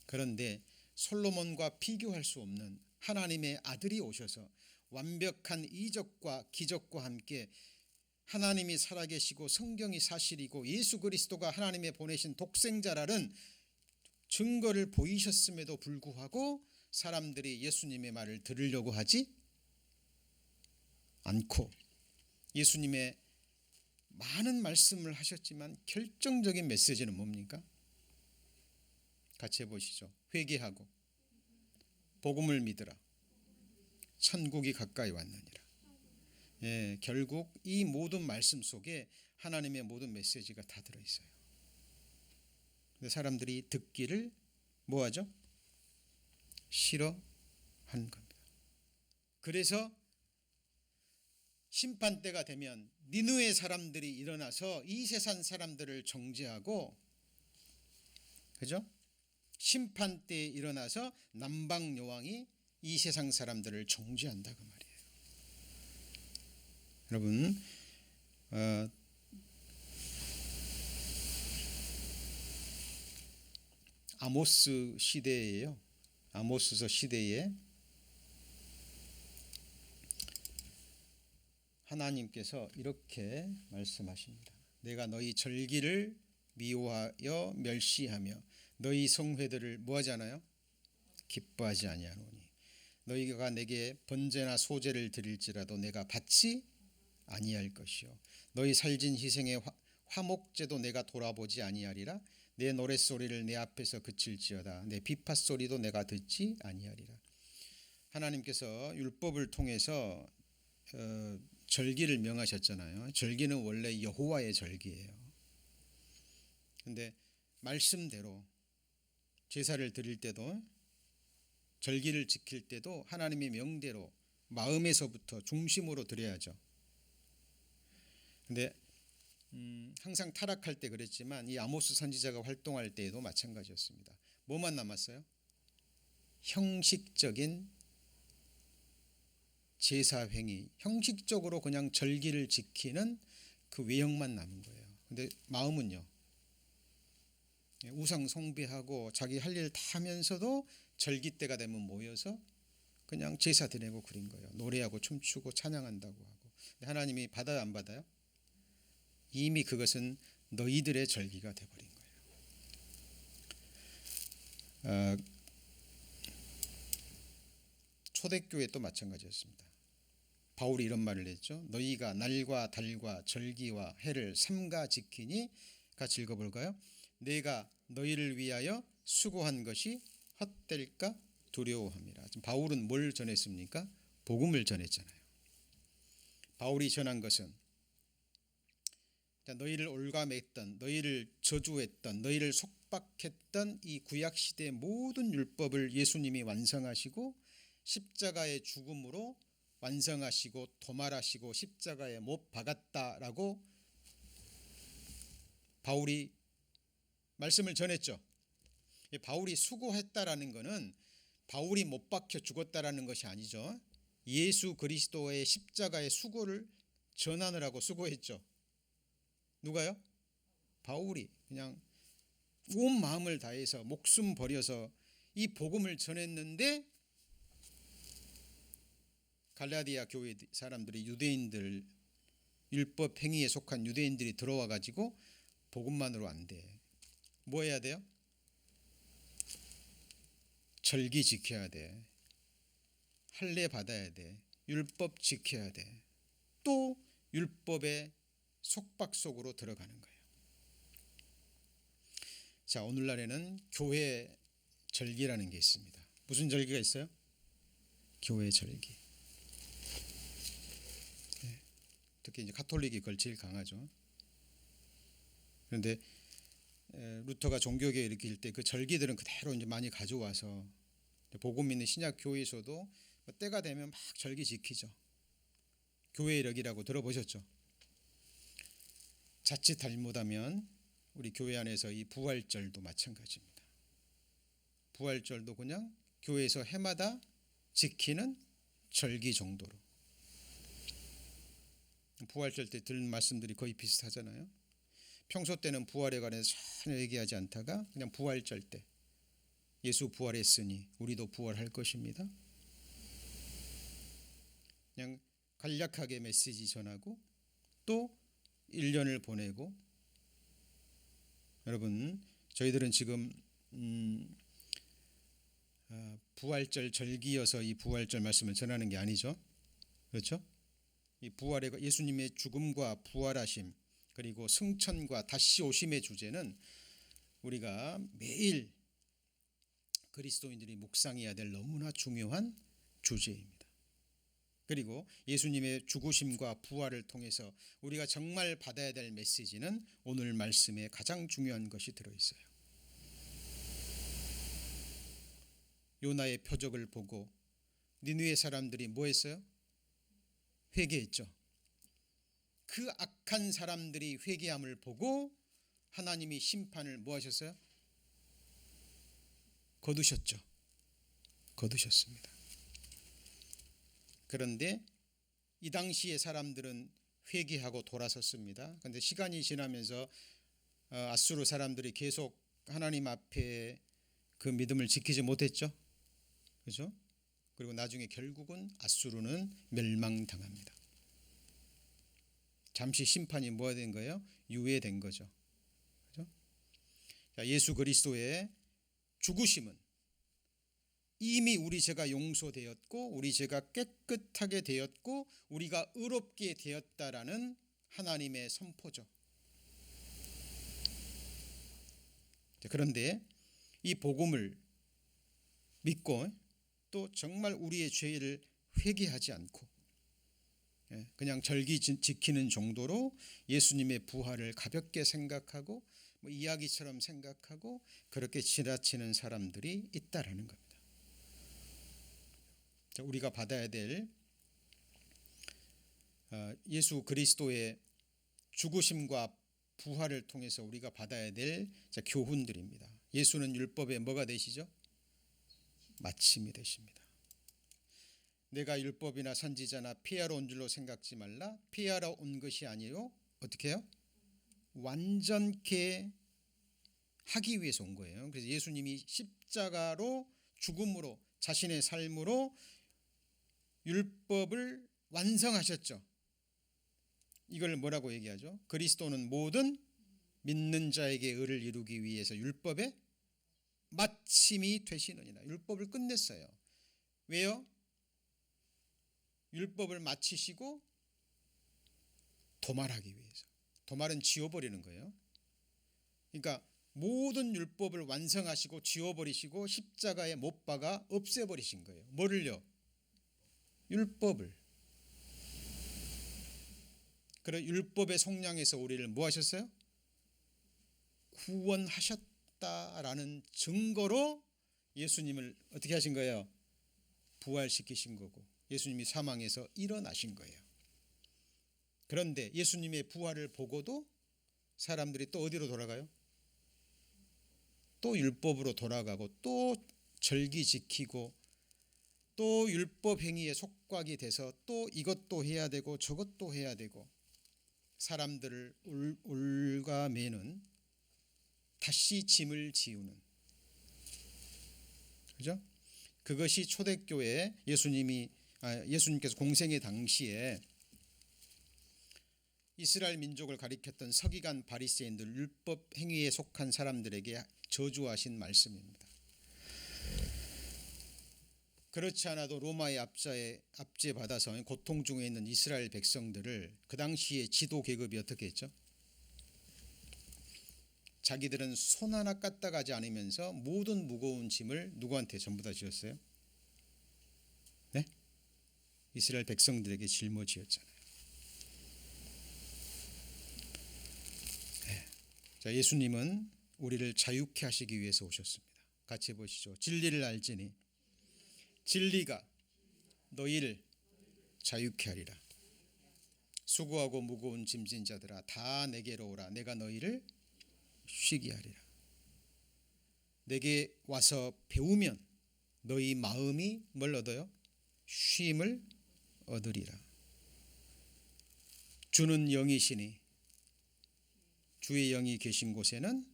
그런데 솔로몬과 비교할 수 없는 하나님의 아들이 오셔서 완벽한 이적과 기적과 함께 하나님이 살아계시고 성경이 사실이고 예수 그리스도가 하나님의 보내신 독생자라는 증거를 보이셨음에도 불구하고 사람들이 예수님의 말을 들으려고 하지 않고 예수님의 많은 말씀을 하셨지만 결정적인 메시지는 뭡니까? 같이 해보시죠. 회개하고 복음을 믿으라. 천국이 가까이 왔느니라. 예, 결국 이 모든 말씀 속에 하나님의 모든 메시지가 다 들어있어요. 근데 사람들이 듣기를 뭐하죠? 싫어한 겁니다. 그래서 심판 때가 되면 니느웨 사람들이 일어나서 이 세상 사람들을 정죄하고, 그죠? 심판 때에 일어나서 남방 여왕이 이 세상 사람들을 정죄한다 그 말이에요. 여러분, 아모스 시대예요. 아모스서 시대에 하나님께서 이렇게 말씀하십니다. 내가 너희 절기를 미워하여 멸시하며 너희 성회들을 뭐하잖아요? 기뻐하지 아니하노니 너희가 내게 번제나 소제를 드릴지라도 내가 받지 아니할 것이요 너희 살진 희생의 화목제도 내가 돌아보지 아니하리라. 내 노랫소리를 내 앞에서 그칠지어다. 내 비파소리도 내가 듣지 아니하리라. 하나님께서 율법을 통해서 절기를 명하셨잖아요. 절기는 원래 여호와의 절기예요. 그런데 말씀대로 제사를 드릴 때도 절기를 지킬 때도 하나님의 명대로 마음에서부터 중심으로 드려야죠. 그런데 항상 타락할 때 그랬지만 이 아모스 선지자가 활동할 때에도 마찬가지였습니다. 뭐만 남았어요? 형식적인 제사 행위, 형식적으로 그냥 절기를 지키는 그 외형만 남은 거예요. 근데 마음은요, 우상 숭배하고 자기 할 일 다 하면서도 절기 때가 되면 모여서 그냥 제사 드리고 그린 거예요. 노래하고 춤추고 찬양한다고 하고. 하나님이 받아요, 안 받아요? 이미 그것은 너희들의 절기가 되어버린 거예요. 초대교회 또 마찬가지였습니다. 바울이 이런 말을 했죠. 너희가 날과 달과 절기와 해를 삼가 지키니, 같이 읽어볼까요? 내가 너희를 위하여 수고한 것이 헛될까 두려워함이라. 지금 바울은 뭘 전했습니까? 복음을 전했잖아요. 바울이 전한 것은 너희를 올가맸던, 너희를 저주했던, 너희를 속박했던 이 구약시대의 모든 율법을 예수님이 완성하시고 십자가의 죽음으로 완성하시고 도말하시고 십자가에 못 박았다라고 바울이 말씀을 전했죠. 바울이 수고했다라는 것은 바울이 못 박혀 죽었다라는 것이 아니죠. 예수 그리스도의 십자가의 수고를 전하느라고 수고했죠. 누가요? 바울이 그냥 온 마음을 다해서 목숨 버려서 이 복음을 전했는데 갈라디아 교회 사람들이, 유대인들, 율법 행위에 속한 유대인들이 들어와 가지고 복음만으로 안 돼. 뭐 해야 돼요? 절기 지켜야 돼. 할례 받아야 돼. 율법 지켜야 돼. 또 율법의 속박 속으로 들어가는 거예요. 자, 오늘날에는 교회 절기라는 게 있습니다. 무슨 절기가 있어요? 교회 절기. 네. 특히 이제 가톨릭이 그걸 제일 강하죠. 그런데 루터가 종교개혁 일으킬 때 그 절기들은 그대로 이제 많이 가져와서 복음 믿는 신약 교회에서도 때가 되면 막 절기 지키죠. 교회력이라고 들어보셨죠? 자칫 잘못하면 우리 교회 안에서 이 부활절도 마찬가지입니다. 부활절도 그냥 교회에서 해마다 지키는 절기 정도로. 부활절 때 들은 말씀들이 거의 비슷하잖아요. 평소 때는 부활에 관해서 전혀 얘기하지 않다가 그냥 부활절 때 예수 부활했으니 우리도 부활할 것입니다. 그냥 간략하게 메시지 전하고 또 1년을 보내고. 여러분, 저희들은 지금 부활절 절기여서 이 부활절 말씀을 전하는 게 아니죠. 그렇죠? 이 부활의 예수님의 죽음과 부활하심, 그리고 승천과 다시 오심의 주제는 우리가 매일 그리스도인들이 묵상해야 될 너무나 중요한 주제입니다. 그리고 예수님의 죽으심과 부활을 통해서 우리가 정말 받아야 될 메시지는 오늘 말씀에 가장 중요한 것이 들어있어요. 요나의 표적을 보고 니느웨 사람들이 뭐 했어요? 회개했죠. 그 악한 사람들이 회개함을 보고 하나님이 심판을 뭐 하셨어요? 거두셨죠. 거두셨습니다. 그런데 이 당시의 사람들은 회개하고 돌아섰습니다. 그런데 시간이 지나면서 아수르 사람들이 계속 하나님 앞에 그 믿음을 지키지 못했죠. 그렇죠? 그리고 나중에 결국은 아수르는 멸망당합니다. 잠시 심판이 뭐가 된 거예요? 유예된 거죠. 그렇죠? 자, 예수 그리스도의 죽으심은 이미 우리 죄가 용서되었고 우리 죄가 깨끗하게 되었고 우리가 의롭게 되었다라는 하나님의 선포죠. 그런데 이 복음을 믿고 또 정말 우리의 죄를 회개하지 않고 그냥 절기 지키는 정도로 예수님의 부활을 가볍게 생각하고 뭐 이야기처럼 생각하고 그렇게 지나치는 사람들이 있다라는 겁니다. 우리가 받아야 될 예수 그리스도의 죽으심과 부활을 통해서 우리가 받아야 될 교훈들입니다. 예수는 율법의 뭐가 되시죠? 마침이 되십니다. 내가 율법이나 선지자나 피하러 온 줄로 생각지 말라. 피하러 온 것이 아니요 어떻게 해요? 완전케 하기 위해서 온 거예요. 그래서 예수님이 십자가로 죽음으로 자신의 삶으로 율법을 완성하셨죠. 이걸 뭐라고 얘기하죠? 그리스도는 모든 믿는 자에게 의를 이루기 위해서 율법의 마침이 되시느니라. 율법을 끝냈어요. 왜요? 율법을 마치시고 도말하기 위해서. 도말은 지워버리는 거예요. 그러니까 모든 율법을 완성하시고 지워버리시고 십자가에 못 박아 없애버리신 거예요. 뭐를요? 율법을. 그래 율법의 속량에서 우리를 뭐 하셨어요? 구원하셨다라는 증거로 예수님을 어떻게 하신 거예요? 부활시키신 거고 예수님이 사망에서 일어나신 거예요. 그런데 예수님의 부활을 보고도 사람들이 또 어디로 돌아가요? 또 율법으로 돌아가고 또 절기 지키고 또 율법 행위에 속박이 돼서 또 이것도 해야 되고 저것도 해야 되고 사람들을 올가매는 다시 짐을 지우는, 그죠? 그것이 초대교회 예수님께서 공생의 당시에 이스라엘 민족을 가리켰던 서기관 바리새인들 율법 행위에 속한 사람들에게 저주하신 말씀입니다. 그렇지 않아도 로마의 압제받아서 고통 중에 있는 이스라엘 백성들을 그 당시에 지도 계급이 어떻게 했죠? 자기들은 손 하나 까딱하지 않으면서 모든 무거운 짐을 누구한테 전부 다 지었어요? 네? 이스라엘 백성들에게 짊어지었잖아요. 네. 자, 예수님은 우리를 자유케 하시기 위해서 오셨습니다. 같이 보시죠. 진리를 알지니 진리가 너희를 자유케 하리라. 수고하고 무거운 짐진 자들아 다 내게로 오라. 내가 너희를 쉬게 하리라. 내게 와서 배우면 너희 마음이 뭘 얻어요? 쉼을 얻으리라. 주는 영이시니 주의 영이 계신 곳에는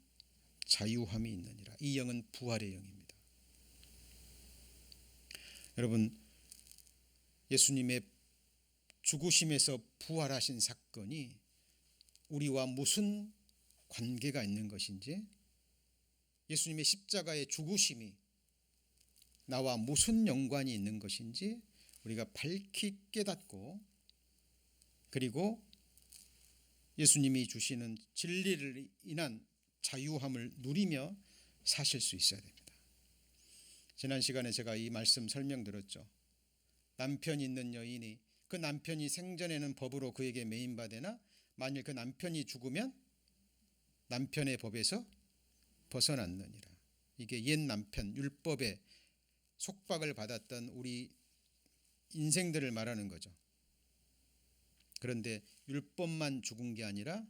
자유함이 있느니라. 이 영은 부활의 영입니다. 여러분, 예수님의 죽으심에서 부활하신 사건이 우리와 무슨 관계가 있는 것인지, 예수님의 십자가의 죽으심이 나와 무슨 연관이 있는 것인지 우리가 밝히 깨닫고 그리고 예수님이 주시는 진리를 인한 자유함을 누리며 사실 수 있어야 됩니다. 지난 시간에 제가 이 말씀 설명드렸죠. 남편이 있는 여인이 그 남편이 생전에는 법으로 그에게 매인받으나 만일 그 남편이 죽으면 남편의 법에서 벗어났느니라. 이게 옛 남편 율법에 속박을 받았던 우리 인생들을 말하는 거죠. 그런데 율법만 죽은 게 아니라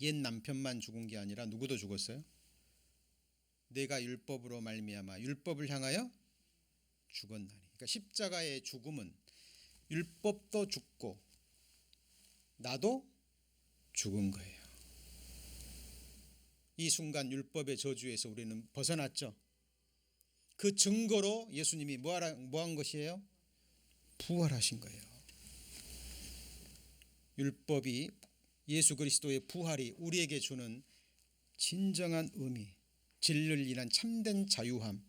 옛 남편만 죽은 게 아니라 누구도 죽었어요? 내가 율법으로 말미암아 율법을 향하여 죽었나니. 그러니까 십자가의 죽음은 율법도 죽고 나도 죽은 거예요. 이 순간 율법의 저주에서 우리는 벗어났죠. 그 증거로 예수님이 뭐한 것이에요? 부활하신 거예요. 율법이 예수 그리스도의 부활이 우리에게 주는 진정한 의미, 진리를 인한 참된 자유함,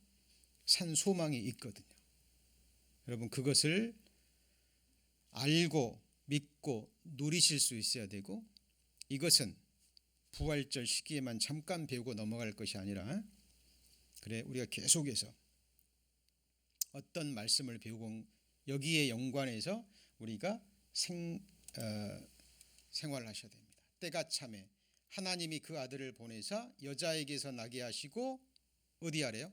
산 소망이 있거든요. 여러분 그것을 알고 믿고 누리실 수 있어야 되고, 이것은 부활절 시기에만 잠깐 배우고 넘어갈 것이 아니라 그래 우리가 계속해서 어떤 말씀을 배우고 여기에 연관해서 우리가 생활을 하셔야 됩니다. 때가 참에 하나님이 그 아들을 보내사 여자에게서 나게 하시고 어디 아래요?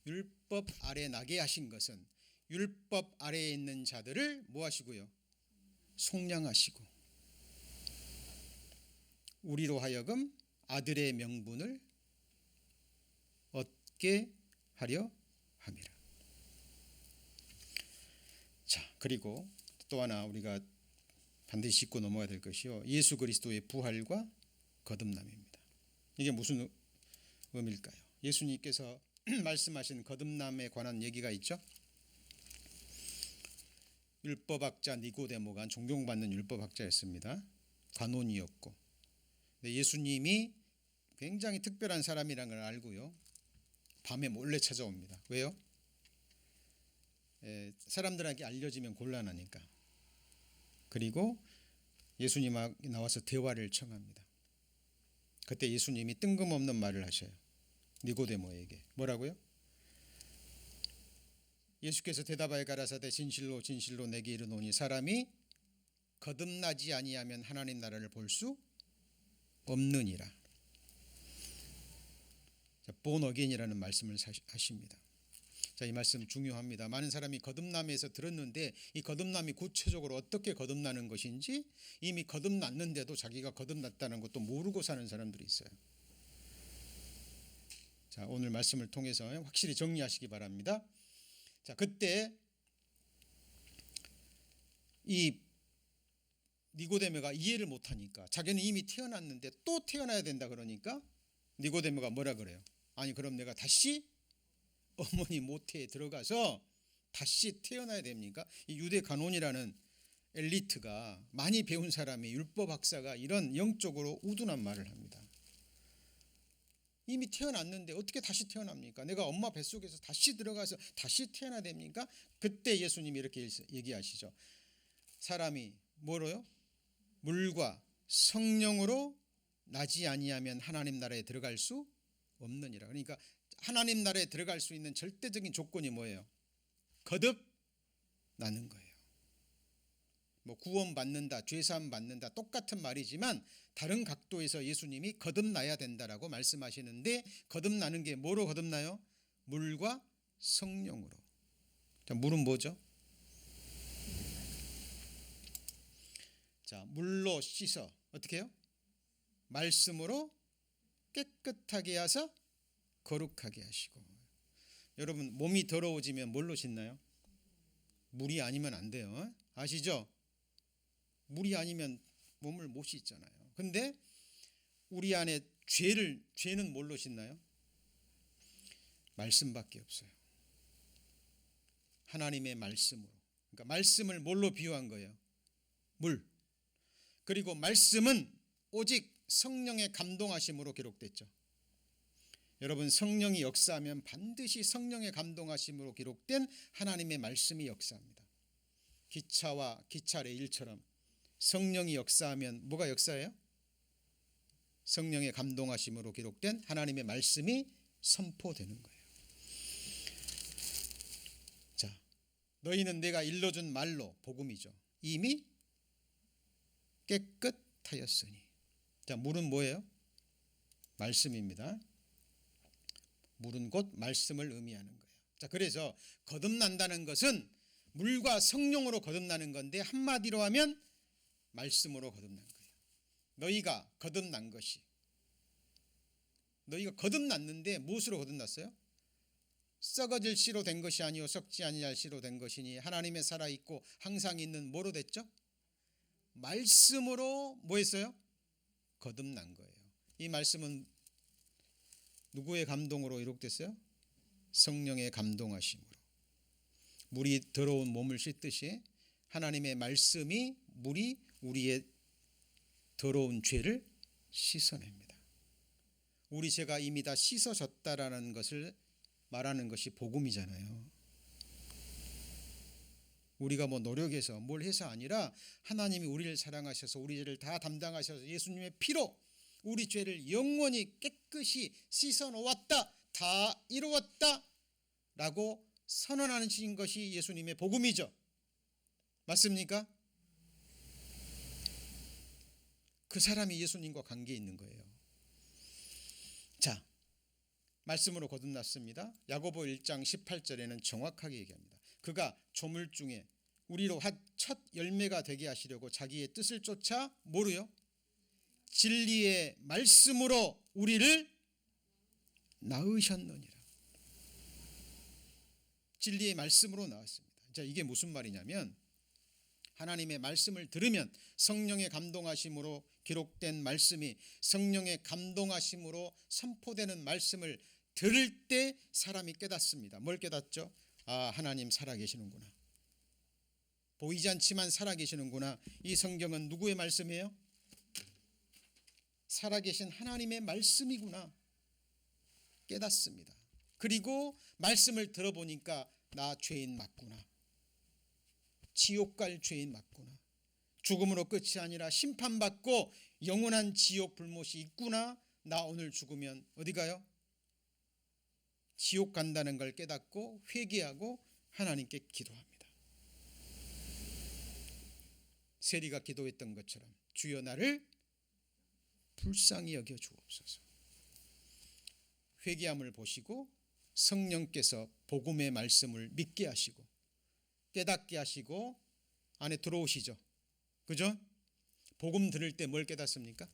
율법 아래 나게 하신 것은 율법 아래에 있는 자들을 뭐 하시고요? 속량하시고 우리로 하여금 아들의 명분을 얻게 하려 함이라. 자, 그리고 또 하나 우리가 반드시 짚고 넘어가야 될 것이요, 예수 그리스도의 부활과 거듭남입니다. 이게 무슨 의미일까요? 예수님께서 말씀하신 거듭남에 관한 얘기가 있죠. 율법학자 니고데모가 존경받는 율법학자였습니다. 관원이었고, 예수님이 굉장히 특별한 사람이라는 걸 알고요, 밤에 몰래 찾아옵니다. 왜요? 사람들에게 알려지면 곤란하니까. 그리고 예수님이 나와서 대화를 청합니다. 그때 예수님이 뜬금없는 말을 하셔요. 니고데모에게 뭐라고요? 예수께서 대답하여 가라사대 진실로 진실로 내게 이르노니 사람이 거듭나지 아니하면 하나님 나라를 볼 수 없느니라. born again이라는 말씀을 하십니다. 자, 이 말씀 중요합니다. 많은 사람이 거듭남에서 들었는데 이 거듭남이 구체적으로 어떻게 거듭나는 것인지, 이미 거듭났는데도 자기가 거듭났다는 것도 모르고 사는 사람들이 있어요. 자, 오늘 말씀을 통해서 확실히 정리하시기 바랍니다. 자, 그때 이 니고데모가 이해를 못하니까, 자기는 이미 태어났는데 또 태어나야 된다 그러니까 니고데모가 뭐라 그래요? 아니 그럼 내가 다시 어머니 모태에 들어가서 다시 태어나야 됩니까? 이 유대 간원이라는 엘리트가, 많이 배운 사람이, 율법 학사가 이런 영적으로 우둔한 말을 합니다. 이미 태어났는데 어떻게 다시 태어납니까? 내가 엄마 뱃속에서 다시 들어가서 다시 태어나야 됩니까? 그때 예수님이 이렇게 얘기하시죠. 사람이 뭐로요? 물과 성령으로 나지 아니하면 하나님 나라에 들어갈 수 없느니라. 그러니까 하나님 나라에 들어갈 수 있는 절대적인 조건이 뭐예요? 거듭나는 거예요. 뭐 구원받는다, 죄사함 받는다, 똑같은 말이지만 다른 각도에서 예수님이 거듭나야 된다라고 말씀하시는데, 거듭나는 게 뭐로 거듭나요? 물과 성령으로. 자, 물은 뭐죠? 자, 물로 씻어 어떻게 해요? 말씀으로 깨끗하게 하사 거룩하게 하시고. 여러분 몸이 더러워지면 뭘로 씻나요? 물이 아니면 안 돼요. 아시죠? 물이 아니면 몸을 못 씻잖아요. 근데 우리 안에 죄는 뭘로 씻나요? 말씀밖에 없어요. 하나님의 말씀으로. 그러니까 말씀을 뭘로 비유한 거예요? 물. 그리고 말씀은 오직 성령의 감동하심으로 기록됐죠. 여러분 성령이 역사하면 반드시 성령의 감동하심으로 기록된 하나님의 말씀이 역사합니다. 기차와 기차 레일처럼 성령이 역사하면 뭐가 역사해요? 성령의 감동하심으로 기록된 하나님의 말씀이 선포되는 거예요. 자, 너희는 내가 일러준 말로, 복음이죠, 이미 깨끗하였으니. 자, 물은 뭐예요? 말씀입니다. 물은 곧 말씀을 의미하는 거예요. 자, 그래서 거듭난다는 것은 물과 성령으로 거듭나는 건데, 한마디로 하면 말씀으로 거듭난 거예요. 너희가 거듭난 것이, 너희가 거듭났는데 무엇으로 거듭났어요? 썩어질 씨로 된 것이 아니요 썩지 아니할 씨로 된 것이니 하나님의 살아있고 항상 있는 뭐로 됐죠? 말씀으로 뭐 했어요? 거듭난 거예요. 이 말씀은 누구의 감동으로 이룩됐어요? 성령의 감동하심으로. 물이 더러운 몸을 씻듯이 하나님의 말씀이, 물이 우리의 더러운 죄를 씻어냅니다. 우리 죄가 이미 다 씻어졌다라는 것을 말하는 것이 복음이잖아요. 우리가 뭐 노력해서 뭘 해서 아니라 하나님이 우리를 사랑하셔서 우리 죄를 다 담당하셔서 예수님의 피로 우리 죄를 영원히 깨끗이 씻어놓았다, 다 이루었다 라고 선언하는 것이 예수님의 복음이죠. 맞습니까? 그 사람이 예수님과 관계에 있는 거예요. 자, 말씀으로 거듭났습니다. 야고보 1장 18절에는 정확하게 얘기합니다. 그가 조물 중에 우리로 첫 열매가 되게 하시려고 자기의 뜻을 쫓아 뭐로요? 진리의 말씀으로 우리를 낳으셨느니라. 진리의 말씀으로 낳았습니다. 자, 이게 무슨 말이냐면, 하나님의 말씀을 들으면 성령의 감동하심으로 기록된 말씀이, 성령의 감동하심으로 선포되는 말씀을 들을 때 사람이 깨닫습니다. 뭘 깨닫죠? 아, 하나님 살아계시는구나. 보이지 않지만 살아계시는구나. 이 성경은 누구의 말씀이에요? 살아계신 하나님의 말씀이구나 깨닫습니다. 그리고 말씀을 들어보니까 나 죄인 맞구나, 지옥 갈 죄인 맞구나, 죽음으로 끝이 아니라 심판받고 영원한 지옥 불못이 있구나, 나 오늘 죽으면 어디 가요? 지옥 간다는 걸 깨닫고 회개하고 하나님께 기도합니다. 세리가 기도했던 것처럼 주여 나를 불쌍히 여겨 주옵소서. 회개함을 보시고 성령께서 복음의 말씀을 믿게 하시고 깨닫게 하시고 안에 들어오시죠. 그죠? 복음 들을 때 뭘 깨닫습니까?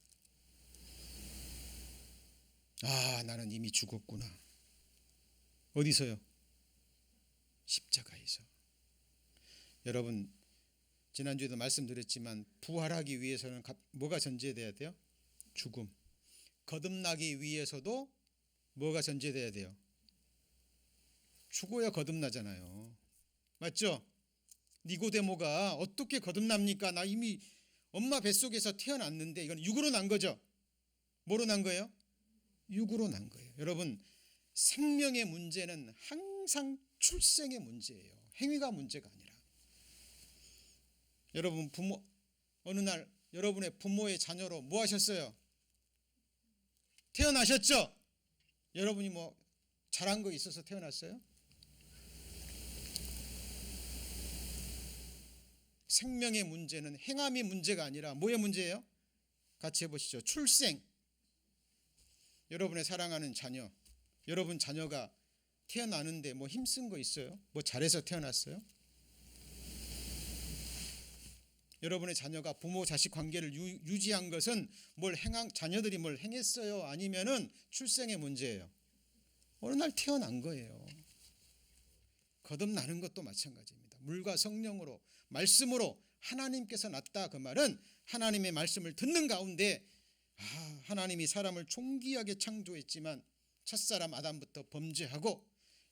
아, 나는 이미 죽었구나. 어디서요? 십자가에서. 여러분, 지난주에도 말씀드렸지만 부활하기 위해서는 뭐가 전제돼야 돼요? 죽음. 거듭나기 위해서도 뭐가 전제돼야 돼요? 죽어야 거듭나잖아요. 맞죠? 니고데모가 어떻게 거듭납니까? 나 이미 엄마 뱃속에서 태어났는데. 이건 육으로 난 거죠. 뭐로 난 거예요? 육으로 난 거예요. 여러분, 생명의 문제는 항상 출생의 문제예요. 행위가 문제가 아니라. 여러분, 어느 날 여러분의 부모의 자녀로 뭐 하셨어요? 태어나셨죠? 여러분이 뭐 잘한 거 있어서 태어났어요? 생명의 문제는 행함이 문제가 아니라 뭐의 문제예요? 같이 해보시죠. 출생. 여러분의 사랑하는 자녀, 여러분 자녀가 태어나는데 뭐 힘쓴 거 있어요? 뭐 잘해서 태어났어요? 여러분의 자녀가 부모 자식 관계를 유지한 것은 자녀들이 뭘 행했어요? 아니면은 출생의 문제예요? 어느 날 태어난 거예요. 거듭나는 것도 마찬가지입니다. 물과 성령으로, 말씀으로 하나님께서 낳다. 그 말은 하나님의 말씀을 듣는 가운데 하나님이 사람을 존귀하게 창조했지만 첫사람 아담부터 범죄하고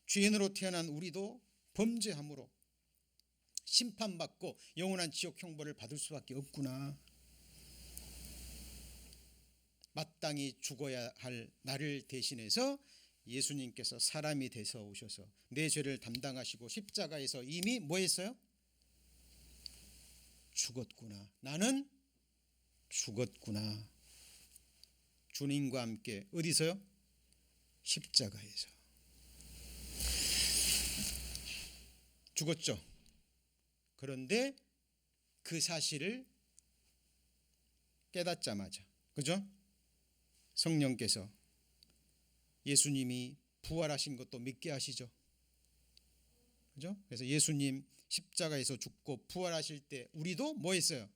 죄인으로 태어난 우리도 범죄함으로 심판받고 영원한 지옥 형벌을 받을 수밖에 없구나. 마땅히 죽어야 할 나를 대신해서 예수님께서 사람이 되서 오셔서 내 죄를 담당하시고 십자가에서 이미 뭐 했어요? 죽었구나. 나는 죽었구나. 주님과 함께 어디서요? 십자가에서 죽었죠. 그런데 그 사실을 깨닫자마자, 그죠? 성령께서 예수님이 부활하신 것도 믿게 하시죠. 그죠? 그래서 예수님 십자가에서 죽고 부활하실 때 우리도 뭐 했어요?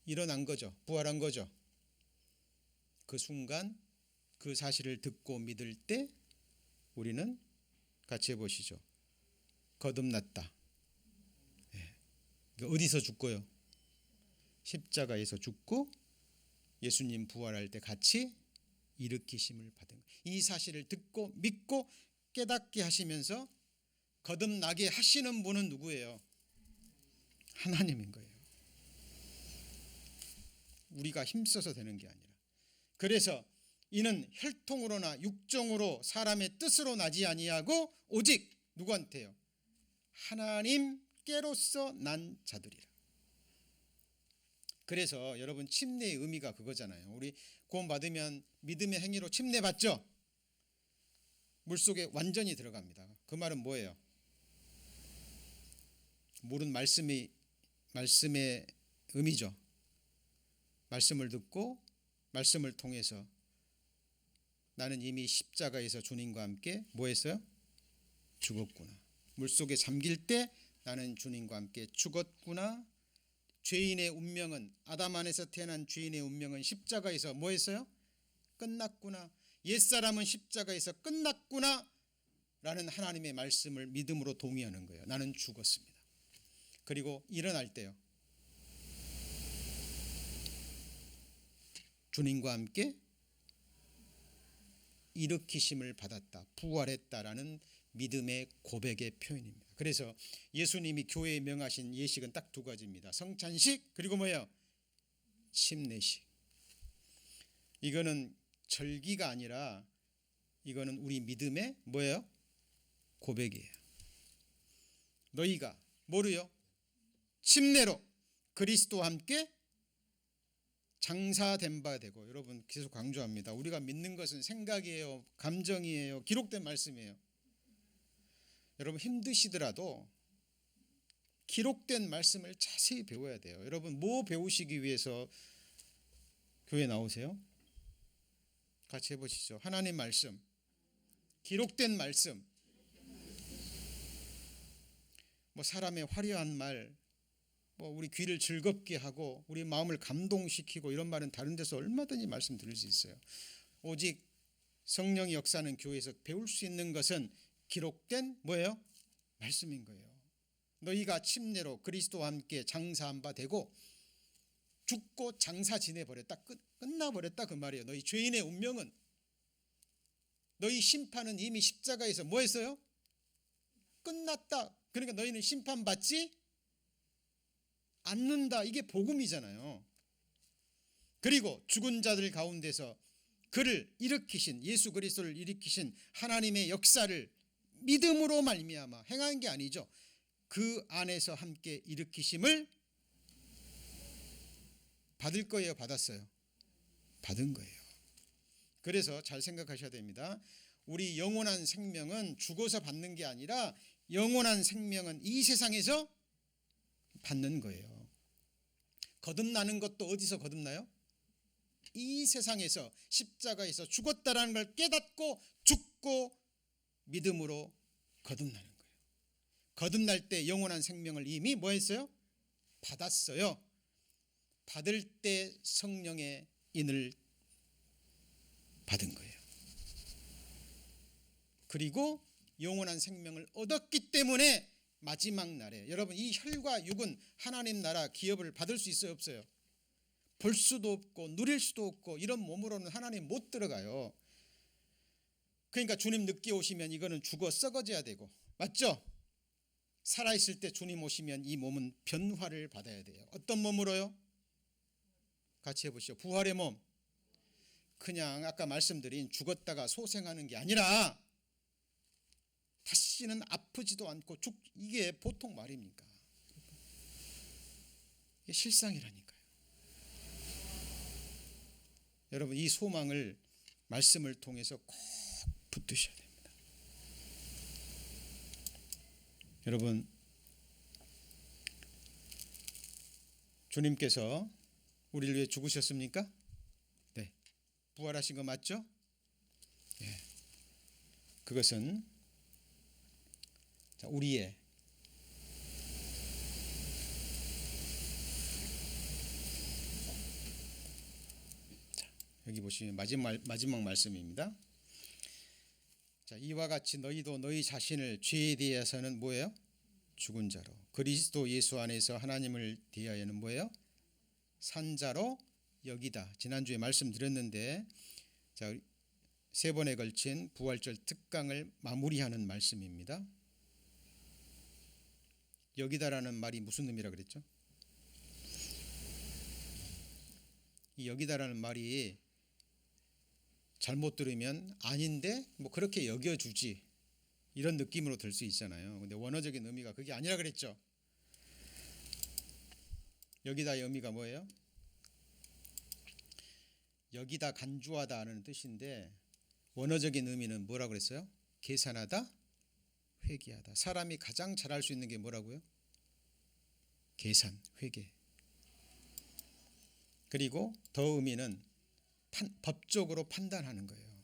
일어난 거죠. 부활한 거죠. 그 순간 그 사실을 듣고 믿을 때 우리는 같이 해보시죠. 거듭났다. 네. 어디서 죽고요? 십자가에서 죽고 예수님 부활할 때 같이 일으키심을 받은 거예요. 이 사실을 듣고 믿고 깨닫게 하시면서 거듭나게 하시는 분은 누구예요? 하나님인 거예요. 우리가 힘써서 되는 게 아니라. 그래서 이는 혈통으로나 육정으로 사람의 뜻으로 나지 아니하고 오직 누구한테요? 하나님께로서 난 자들이라. 그래서 여러분 침례의 의미가 그거잖아요. 우리 구원 받으면 믿음의 행위로 침례 받죠. 물속에 완전히 들어갑니다. 그 말은 뭐예요? 물은 말씀의 의미죠. 말씀을 듣고 말씀을 통해서 나는 이미 십자가에서 주님과 함께 뭐 했어요? 죽었구나. 물속에 잠길 때 나는 주님과 함께 죽었구나. 죄인의 운명은, 아담 안에서 태어난 죄인의 운명은 십자가에서 뭐 했어요? 끝났구나. 옛사람은 십자가에서 끝났구나 라는 하나님의 말씀을 믿음으로 동의하는 거예요. 나는 죽었습니다. 그리고 일어날 때요, 주님과 함께 일으키심을 받았다, 부활했다라는 믿음의 고백의 표현입니다. 그래서 예수님이 교회에 명하신 예식은 딱 두 가지입니다. 성찬식, 그리고 뭐예요? 침례식. 이거는 절기가 아니라 이거는 우리 믿음의 뭐예요? 고백이에요. 너희가 뭐로요? 침례로 그리스도와 함께 장사된 바 되고. 여러분 계속 강조합니다. 우리가 믿는 것은 생각이에요, 감정이에요, 기록된 말씀이에요. 여러분 힘드시더라도 기록된 말씀을 자세히 배워야 돼요. 여러분 뭐 배우시기 위해서 교회 나오세요? 같이 해보시죠. 하나님 말씀, 기록된 말씀. 뭐 사람의 화려한 말, 뭐 우리 귀를 즐겁게 하고 우리 마음을 감동시키고 이런 말은 다른 데서 얼마든지 말씀 드릴 수 있어요. 오직 성령의 역사는 교회에서 배울 수 있는 것은 기록된 뭐예요? 말씀인 거예요. 너희가 침례로 그리스도와 함께 장사한 바 되고 죽고 장사 지내버렸다, 끝나버렸다 그 말이에요. 너희 죄인의 운명은, 너희 심판은 이미 십자가에서 뭐 했어요? 끝났다. 그러니까 너희는 심판받지 않는다. 이게 복음이잖아요. 그리고 죽은 자들 가운데서 그를 일으키신, 예수 그리스도를 일으키신 하나님의 역사를 믿음으로 말미암아 행한 게 아니죠. 그 안에서 함께 일으키심을 받을 거예요, 받았어요? 받은 거예요. 그래서 잘 생각하셔야 됩니다. 우리 영원한 생명은 죽어서 받는 게 아니라 영원한 생명은 이 세상에서 받는 거예요. 거듭나는 것도 어디서 거듭나요? 이 세상에서, 십자가에서 죽었다라는 걸 깨닫고 죽고 믿음으로 거듭나는 거예요. 거듭날 때 영원한 생명을 이미 뭐 했어요? 받았어요. 받을 때 성령의 인을 받은 거예요. 그리고 영원한 생명을 얻었기 때문에 마지막 날에, 여러분 이 혈과 육은 하나님 나라 기업을 받을 수 있어요, 없어요? 볼 수도 없고 누릴 수도 없고 이런 몸으로는 하나님 못 들어가요. 그러니까 주님 늦게 오시면 이거는 죽어 썩어져야 되고, 맞죠? 살아있을 때 주님 오시면 이 몸은 변화를 받아야 돼요. 어떤 몸으로요? 같이 해보시죠. 부활의 몸. 그냥 아까 말씀드린 죽었다가 소생하는 게 아니라 다시는 아프지도 않고 이게 보통 말입니까? 이게 실상이라니까요. 여러분 이 소망을 말씀을 통해서 꼭 붙드셔야 됩니다. 여러분 주님께서 우리를 위해 죽으셨습니까? 네. 부활하신 거 맞죠? 예. 그것은 우리의 여기 보시면 마지막 말씀입니다. 자, 이와 같이 너희도 너희 자신을 죄에 대해서는 뭐예요? 죽은 자로, 그리스도 예수 안에서 하나님을 대하여는 뭐예요? 산 자로 여기다. 지난주에 말씀드렸는데, 자, 3번에 걸친 부활절 특강을 마무리하는 말씀입니다. 여기다라는 말이 무슨 의미라 그랬죠? 이 여기다라는 말이 잘못 들으면 아닌데 뭐 그렇게 여겨주지 이런 느낌으로 들 수 있잖아요. 근데 원어적인 의미가 그게 아니라 그랬죠. 여기다의 의미가 뭐예요? 여기다 간주하다 하는 뜻인데 원어적인 의미는 뭐라고 그랬어요? 계산하다, 회개하다. 사람이 가장 잘할 수 있는 게 뭐라고요? 계산, 회개. 그리고 더 의미는 법적으로 판단하는 거예요.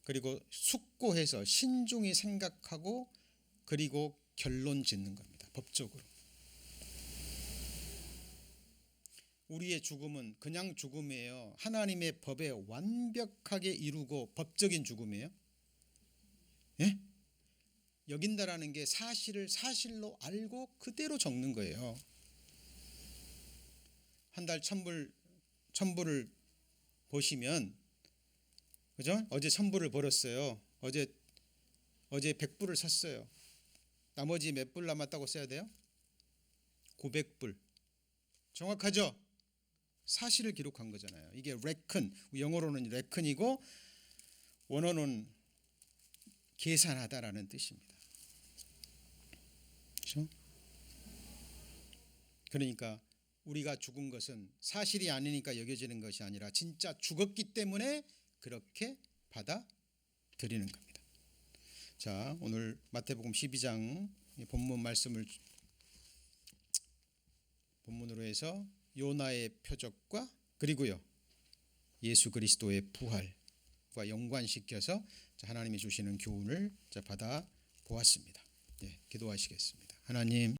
그리고 숙고해서 신중히 생각하고 그리고 결론 짓는 겁니다. 법적으로. 우리의 죽음은 그냥 죽음이에요? 하나님의 법에 완벽하게 이루고 법적인 죽음이에요? 예? 여긴다라는 게 사실을 사실로 알고 그대로 적는 거예요. 한 달 천불을 보시면, 그죠? 어제 1000불을 벌었어요. 어제 100불을 샀어요. 나머지 몇 불 남았다고 써야 돼요? 900불. 정확하죠? 사실을 기록한 거잖아요. 이게 레큰, 영어로는 레큰이고 원어는 계산하다라는 뜻입니다. 그렇죠? 그러니까 우리가 죽은 것은 사실이 아니니까 여겨지는 것이 아니라 진짜 죽었기 때문에 그렇게 받아들이는 겁니다. 자, 오늘 마태복음 12장 본문 말씀을 본문으로 해서 요나의 표적과 그리고요 예수 그리스도의 부활과 연관시켜서 하나님이 주시는 교훈을 받아 보았습니다. 네, 기도하시겠습니다. 하나님,